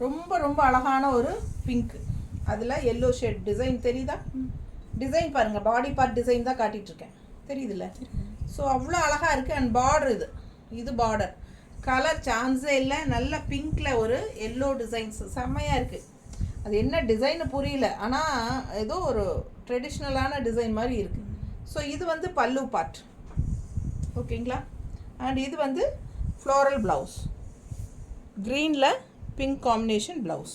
ரொம்ப ரொம்ப அழகான ஒரு பிங்க், அதில் எல்லோ ஷேட் டிசைன் தெரியுதா? டிசைன் பாருங்கள், பாடி பார்ட் டிசைன் தான் காட்டிகிட்ருக்கேன், தெரியுதுல்ல? ஸோ அவ்வளோ அழகாக இருக்குது. அண்ட் பார்டர் இது பார்டர் கலர் சான்ஸே இல்லை. நல்ல பிங்க்கில் ஒரு எல்லோ டிசைன்ஸ் செம்மையாக இருக்குது. அது என்ன டிசைன்னு புரியல, ஆனால் ஏதோ ஒரு ட்ரெடிஷ்னலான டிசைன் மாதிரி இருக்குது. ஸோ இது வந்து பல்லு பார்ட், ஓகேங்களா? அண்ட் இது வந்து ஃப்ளோரல் ப்ளவுஸ், க்ரீனில் பிங்க் காம்பினேஷன் ப்ளவுஸ்.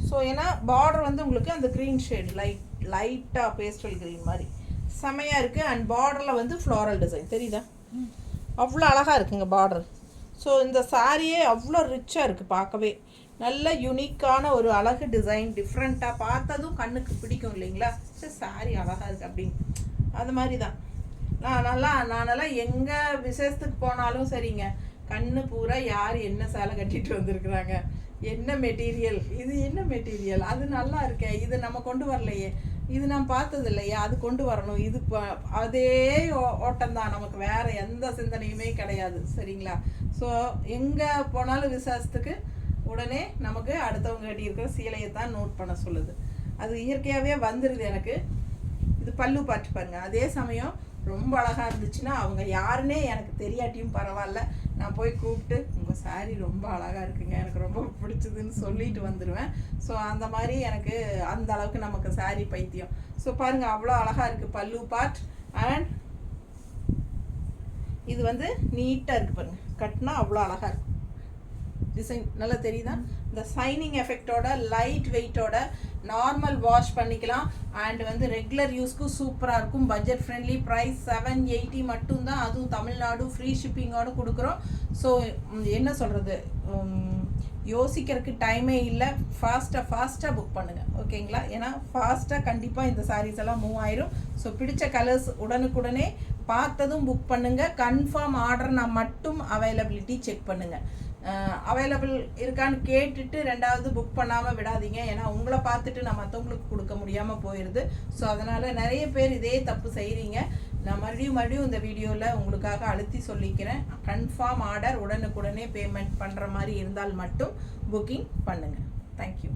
ஸோ ஏன்னா பார்டர் வந்து உங்களுக்கு அந்த க்ரீன் ஷேட் லைட்டாக பேஸ்டல் க்ரீன் மாதிரி செமையாக இருக்குது. அண்ட் பார்டரில் வந்து ஃப்ளோரல் டிசைன் தெரியுதா? அவ்வளோ அழகாக இருக்குங்க பார்டர். ஸோ இந்த சாரியே அவ்வளோ ரிச்சாக இருக்குது, பார்க்கவே நல்ல யூனிக்கான ஒரு அழகு டிசைன், டிஃப்ரெண்ட்டாக பார்த்ததும் கண்ணுக்கு பிடிக்கும் இல்லைங்களா? சரி சாரி அழகாக இருக்குது அப்படின்னு, அது மாதிரி தான். நானெல்லாம் எங்கே விசேஷத்துக்கு போனாலும் சரிங்க, கண்ணு பூரா யார் என்ன சேலை கட்டிட்டு வந்திருக்கிறாங்க, என்ன மெட்டீரியல், இது என்ன மெட்டீரியல், அது நல்லா இருக்கே, இது நம்ம கொண்டு வரலையே, இது நான் பார்த்தது இல்லையே, அது கொண்டு வரணும், இது அதே ஓட்டம்தான் நமக்கு, வேறு எந்த சிந்தனையுமே கிடையாது, சரிங்களா? ஸோ எங்கே போனாலும் விசேஷத்துக்கு உடனே நமக்கு அடுத்தவங்க கட்டியிருக்கிற சீலையை தான் நோட் பண்ண சொல்லுது. அது இயற்கையாகவே வந்துடுது எனக்கு. இது பல்லு பாட்டு பாருங்க. அதே சமயம் ரொம்ப அழகாக இருந்துச்சுன்னா அவங்க யாருன்னே எனக்கு தெரியாட்டியும் பரவாயில்ல, நான் போய் கூப்பிட்டு உங்கள் சாரீ ரொம்ப அழகாக இருக்குங்க, எனக்கு ரொம்ப பிடிச்சதுன்னு சொல்லிட்டு வந்துடுவேன். ஸோ அந்த மாதிரி எனக்கு அந்த அளவுக்கு நமக்கு சாரீ பைத்தியம். ஸோ பாருங்கள் அவ்வளோ அழகாக இருக்குது பல்லு பார்ட். அண்ட் இது வந்து நீட்டாக இருக்குது பாருங்கள், கட்டினா அவ்வளோ அழகாக இருக்கும். டிசைன் நல்லா தெரியுதா? இந்த சைனிங் எஃபெக்டோட, லைட் வெயிட்டோட, நார்மல் வாஷ் பண்ணிக்கலாம். அண்ட் வந்து ரெகுலர் யூஸ்க்கு சூப்பராக இருக்கும். பட்ஜெட் ஃப்ரெண்ட்லி ப்ரைஸ் 780 மட்டும்தான், அதுவும் தமிழ்நாடு ஃப்ரீ ஷிப்பிங்கோடு கொடுக்குறோம். ஸோ என்ன சொல்கிறது, யோசிக்கிறதுக்கு டைமே இல்லை, ஃபாஸ்ட்டாக புக் பண்ணுங்கள், ஓகேங்களா? ஏன்னா ஃபாஸ்ட்டாக கண்டிப்பாக இந்த சாரீஸ் எல்லாம் மூவ் ஆயிரும். ஸோ பிடிச்ச கலர்ஸ் உடனுக்குடனே பார்த்ததும் புக் பண்ணுங்கள். கன்ஃபார்ம் ஆர்டர்னா மட்டும் அவைலபிலிட்டி செக் பண்ணுங்கள். அவைலபிள் இருக்கான்னு கேட்டுட்டு ரெண்டாவது புக் பண்ணாமல் விடாதீங்க. ஏன்னா உங்களை பார்த்துட்டு நான் மற்றவங்களுக்கு கொடுக்க முடியாமல் போயிடுது. ஸோ அதனால் நிறைய பேர் இதே தப்பு செய்கிறீங்க. நான் மறுபடியும் இந்த வீடியோவில் உங்களுக்காக அழுத்தி சொல்லிக்கிறேன், கன்ஃபார்ம் ஆர்டர் உடனுக்குடனே பேமெண்ட் பண்ணுற மாதிரி இருந்தால் மட்டும் புக்கிங் பண்ணுங்கள். தேங்க்யூ.